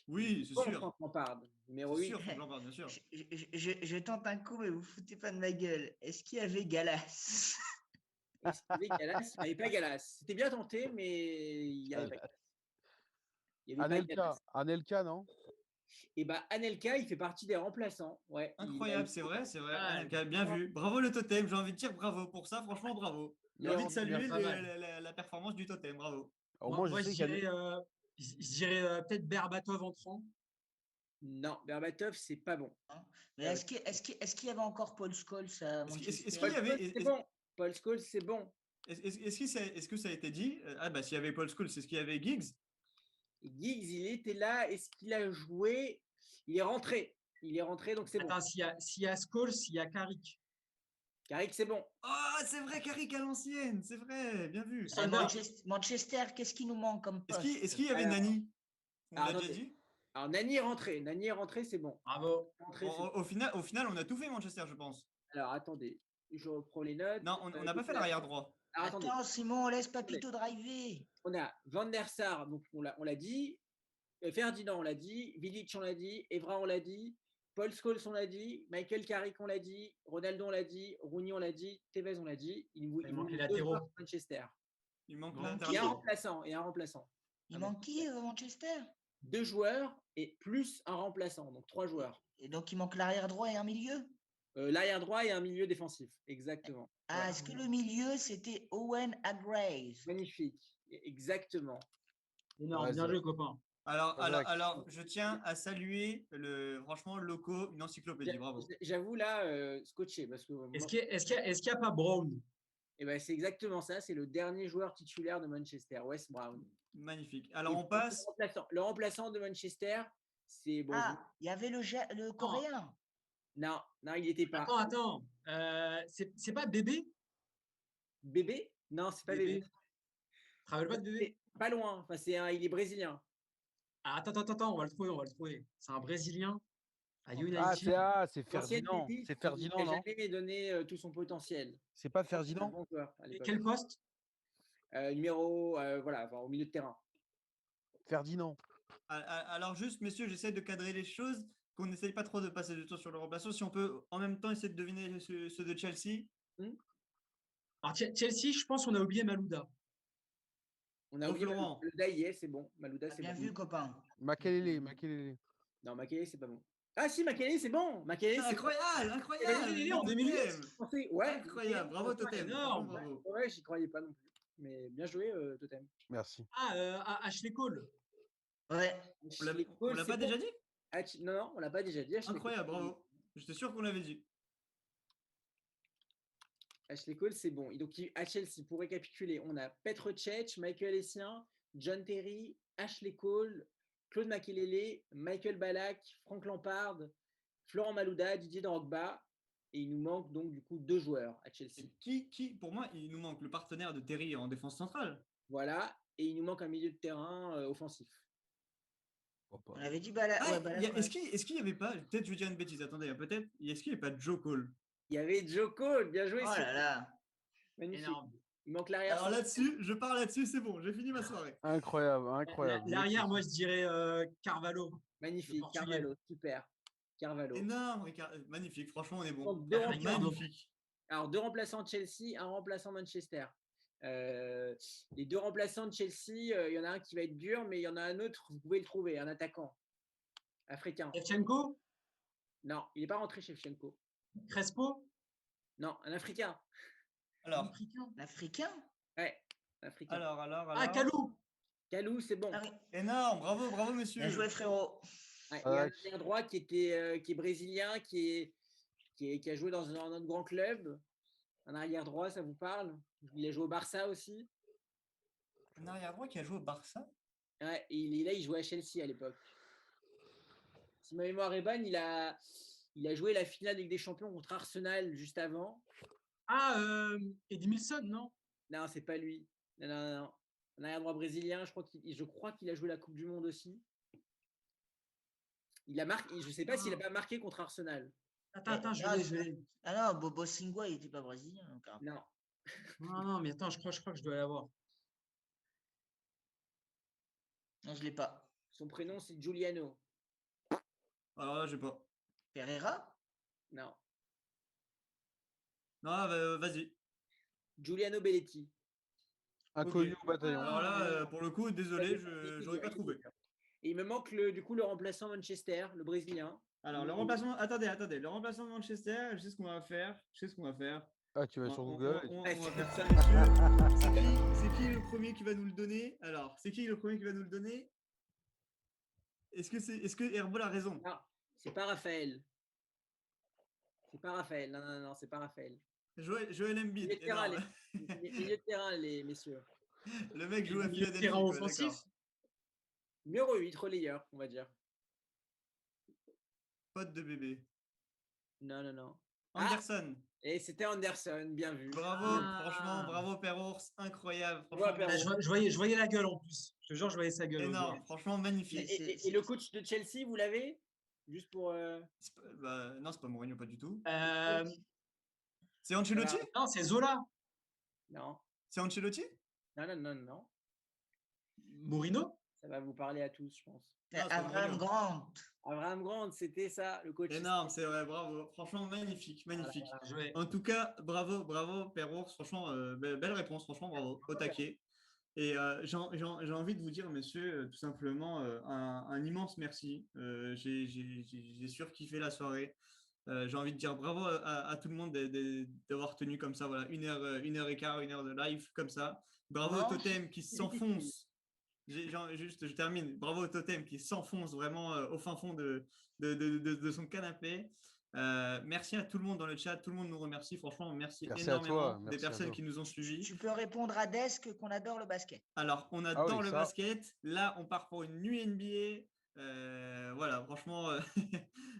Oui, c'est Bon, sûr. Franck Lampard, numéro C'est 8. sûr, Franck Lampard, bien sûr. Je tente un coup, mais vous foutez pas de ma gueule. Est-ce qu'il y avait Galas? Est-ce qu'il y avait Galas? Il n'y avait pas Galas. C'était bien tenté, mais il n'y avait pas Galas. Il y avait pas Galas. Anelka, non? Et bah, Anelka, il fait partie des remplaçants. Ouais, Incroyable, c'est vrai. Ah, Anelka, bien vu. Bravo le totem, j'ai envie de dire bravo pour ça, franchement, bravo. J'ai envie de saluer pas mal. la performance du totem, bravo. Moi, je je sais qu'il y a dirais peut-être Berbatov entrant. Non, Berbatov, c'est pas bon. Mais est-ce qu'il y avait encore Paul Scholes à Manchester? Est-ce qu'il y avait. C'est bon. Paul Scholes, c'est bon. Est-ce que ça a été dit? Ah, bah, s'il y avait Paul Scholes, c'est ce qu'il y avait Giggs. Giggs, il était là. Est-ce qu'il a joué? Il est rentré. Donc c'est bon. Attends, s'il y a Scholes, il y a Carrick. Carrick, c'est bon. Oh, c'est vrai, Carrick à l'ancienne, c'est vrai, bien vu. Manchester, qu'est-ce qui nous manque comme poste? Est-ce qu'il y avait Nani? On l'a déjà dit? Alors, Nani est rentré, c'est bon. Bravo. Au final, on a tout fait Manchester, je pense. Alors, attendez, je reprends les notes. Non, on n'a pas fait l'arrière droit. Alors, Attends, Simon, laisse Papito driver. On a Van der Sar, donc on l'a dit. Ferdinand, on l'a dit. Vidic, on l'a dit. Evra, on l'a dit. Paul Scholes, on l'a dit. Michael Carrick, on l'a dit. Ronaldo, on l'a dit. Rooney, on l'a dit. Tevez, on l'a dit. Il manque les deux latéraux. joueurs pour Manchester. Il manque Il y a un remplaçant. Il manque qui Manchester? 2 joueurs et plus un remplaçant, donc 3 joueurs. Et donc, il manque l'arrière droit et un milieu? L'arrière droit et un milieu défensif, exactement. Ah, Voilà. est-ce que le milieu, c'était Owen Hargreaves? Magnifique, exactement. Énorme, bien joué, copain. Alors, je tiens à saluer franchement, Loco, une encyclopédie, bravo. J'avoue là, scotché, parce que Est-ce qu'il y a pas Brown? ben, c'est exactement ça, c'est le dernier joueur titulaire de Manchester, Wes Brown. Magnifique. Alors, on passe. Le remplaçant de Manchester, c'est bon. Ah, il y avait le Coréen. Non, il n'y était pas. Attends. C'est pas Bébé? Bébé? Non, c'est pas Bébé. Tu te rappelles pas de Bébé? Pas loin, enfin, il est brésilien. Ah, attends, on va le trouver. C'est un Brésilien à United. C'est Ferdinand. C'est Ferdinand, Il n'a non? jamais donné tout son potentiel. C'est pas C'est un Ferdinand? bon joueur à l'époque. Quel poste? Numéro, au milieu de terrain. Ferdinand. Alors, juste, messieurs, j'essaie de cadrer les choses, qu'on n'essaye pas trop de passer du temps sur le remplaçant. Si on peut en même temps essayer de deviner ceux de Chelsea. Alors, Chelsea, je pense qu'on a oublié Malouda. On a oublié Malouda, c'est bon. Malouda, c'est Bien bon. vu, copain. Makelele. Non, Makelele, c'est pas bon. Ah si, Makelele, c'est bon. Makelele, c'est Incroyable. Makelele en 2008. Ouais, Incroyable. Bravo, Totem. Énorme. Bravo. Ouais, j'y croyais pas non plus. Mais bien joué, Totem. Merci. Ashley Cole. Ouais. On l'a pas déjà dit? Non, on l'a pas déjà dit. Incroyable, bravo. J'étais sûr qu'on l'avait dit. Ashley Cole, c'est bon. Et donc, à Chelsea, pour récapituler, on a Petr Cech, Michael Essien, John Terry, Ashley Cole, Claude Makelele, Michael Ballack, Frank Lampard, Florent Malouda, Didier Drogba. Et il nous manque donc du coup 2 joueurs à Chelsea. Pour moi, il nous manque le partenaire de Terry en défense centrale. Voilà. Et il nous manque un milieu de terrain offensif. crois pas. On avait dit Ah, Bala. est-ce qu'il y avait pas, peut-être je vais dire une bêtise, attendez, peut-être, est-ce qu'il n'y avait pas Joe Cole? Il y avait Joe Cole, bien joué, Oh c'est là là. magnifique. Énorme. Il manque l'arrière. Alors là-dessus, je pars là-dessus, c'est bon, j'ai fini ma soirée. Incroyable, incroyable. L'arrière, moi, je dirais Carvalho. Magnifique, Portugais. Carvalho, super. Carvalho. Énorme, magnifique, franchement, on est bon. Donc, deux Magnifique. Alors, 2 remplaçants de Chelsea, un remplaçant Manchester. Les 2 remplaçants de Chelsea, il y en a un qui va être dur, mais il y en a un autre, vous pouvez le trouver, un attaquant africain. Shevchenko, Non, il n'est pas rentré chez Shevchenko. Crespo, Non, un africain. Alors, L'Africain. Ouais, un africain. Ah, Kalou. Kalou, c'est bon. Ah oui. énorme, bravo, monsieur. Bien joué, frérot. Ouais, il y a un arrière droit qui est brésilien, qui a joué dans un autre grand club. Un arrière droit, ça vous parle? Il a joué au Barça aussi. Un arrière-droit qui a joué au Barça? Ouais, et il jouait à Chelsea à l'époque. Si ma mémoire est bonne, il a joué la finale de Ligue des Champions contre Arsenal juste avant. Ah, Edmilson, non? Non, c'est pas lui. Non. Un arrière-droit brésilien, je crois qu'il a joué la Coupe du Monde aussi. Il a marqué, je ne sais pas s'il n'a pas marqué contre Arsenal. Attends, je vais. Ah non, Bobo Singua, il n'était pas brésilien. Donc, hein. Non. Non, mais attends, je crois que je dois l'avoir. Non, je ne l'ai pas. Son prénom, c'est Giuliano. Alors là, j'ai pas. Pereira? Non. Non, vas-y. Giuliano Belletti. Inconnu Ok. au bataillon. Alors là, pour le coup, désolé, je n'aurais pas trouvé. Et il me manque du coup le remplaçant Manchester, le brésilien. Alors, le remplacement, attendez, le remplacement de Manchester, je sais ce qu'on va faire. Ah, tu vas sur Google. On Ouais, va tu faire vas ça, messieurs. C'est qui le premier qui va nous le donner? Alors, c'est qui le premier qui va nous le donner? Est-ce que Herbol a raison? Non, c'est pas Raphaël. C'est pas Raphaël. Non, c'est pas Raphaël. Joël Embiid. Milieu de terrain, énorme. milieu de terrain, les messieurs. Le mec joue à Milieu de Philadelphie. terrain quoi, offensif. d'accord. Numéro 8, relayeur, on va dire. Pote de bébé. Non. Anderson. Et c'était Anderson, bien vu. Bravo, Ah. franchement, bravo Père Ours, incroyable. Bravo, Franchement, Père Ours. Je voyais la gueule en plus. Je te jure, je voyais sa gueule. énorme, franchement magnifique. Et le coach de Chelsea, vous l'avez? Juste pour. Non, c'est pas Mourinho, pas du tout. Euh, C'est Ancelotti? non, c'est Zola. Non. C'est Ancelotti? Non. Mourinho. Ça va vous parler à tous, je pense. Non, c'est pas Abraham Mourinho. Grant. Abraham Grant, c'était ça, le coach. Énorme, c'est vrai, bravo. Franchement, magnifique. Joué. En tout cas, bravo Père Ours, franchement, belle réponse, franchement, bravo, au taquet. Et j'ai envie de vous dire, monsieur, tout simplement, un immense merci. J'ai surkiffé la soirée. J'ai envie de dire bravo à tout le monde d'avoir tenu comme ça, voilà, 1h15, 1 heure de live comme ça. Bravo au Totem qui s'enfonce. Je termine. Bravo au Totem qui s'enfonce vraiment au fin fond de son canapé. Merci à tout le monde dans le chat. Tout le monde nous remercie. Franchement, merci Merci à énormément toi, des merci à personnes toi. qui nous ont suivis. Tu peux répondre à Desk qu'on adore le basket. Alors, on adore oui, le ça. basket. Là, on part pour une nuit NBA. Voilà, franchement,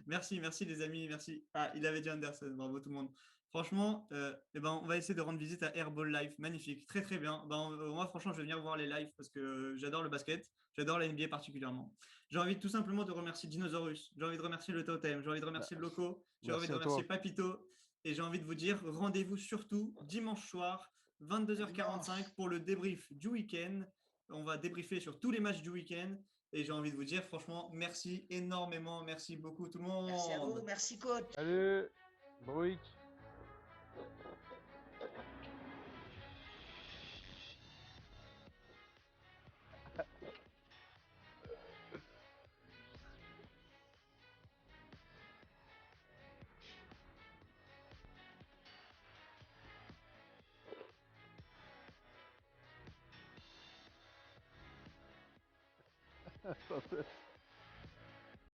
merci les amis, merci. Ah, il avait dit Anderson, bravo tout le monde. Franchement, on va essayer de rendre visite à Airball Live, magnifique, très très bien. Moi, franchement, je vais venir voir les lives parce que j'adore le basket, j'adore la NBA particulièrement. J'ai envie tout simplement de remercier Dinosaurus, j'ai envie de remercier le Totem, j'ai envie de remercier le Loco, j'ai envie de remercier Papito, et j'ai envie de vous dire rendez-vous surtout dimanche soir, 22h45 pour le débrief du week-end. On va débriefer sur tous les matchs du week-end. Et j'ai envie de vous dire, franchement, merci énormément. Merci beaucoup, tout le monde. Merci à vous, merci coach. Salut, Bruic. Attends.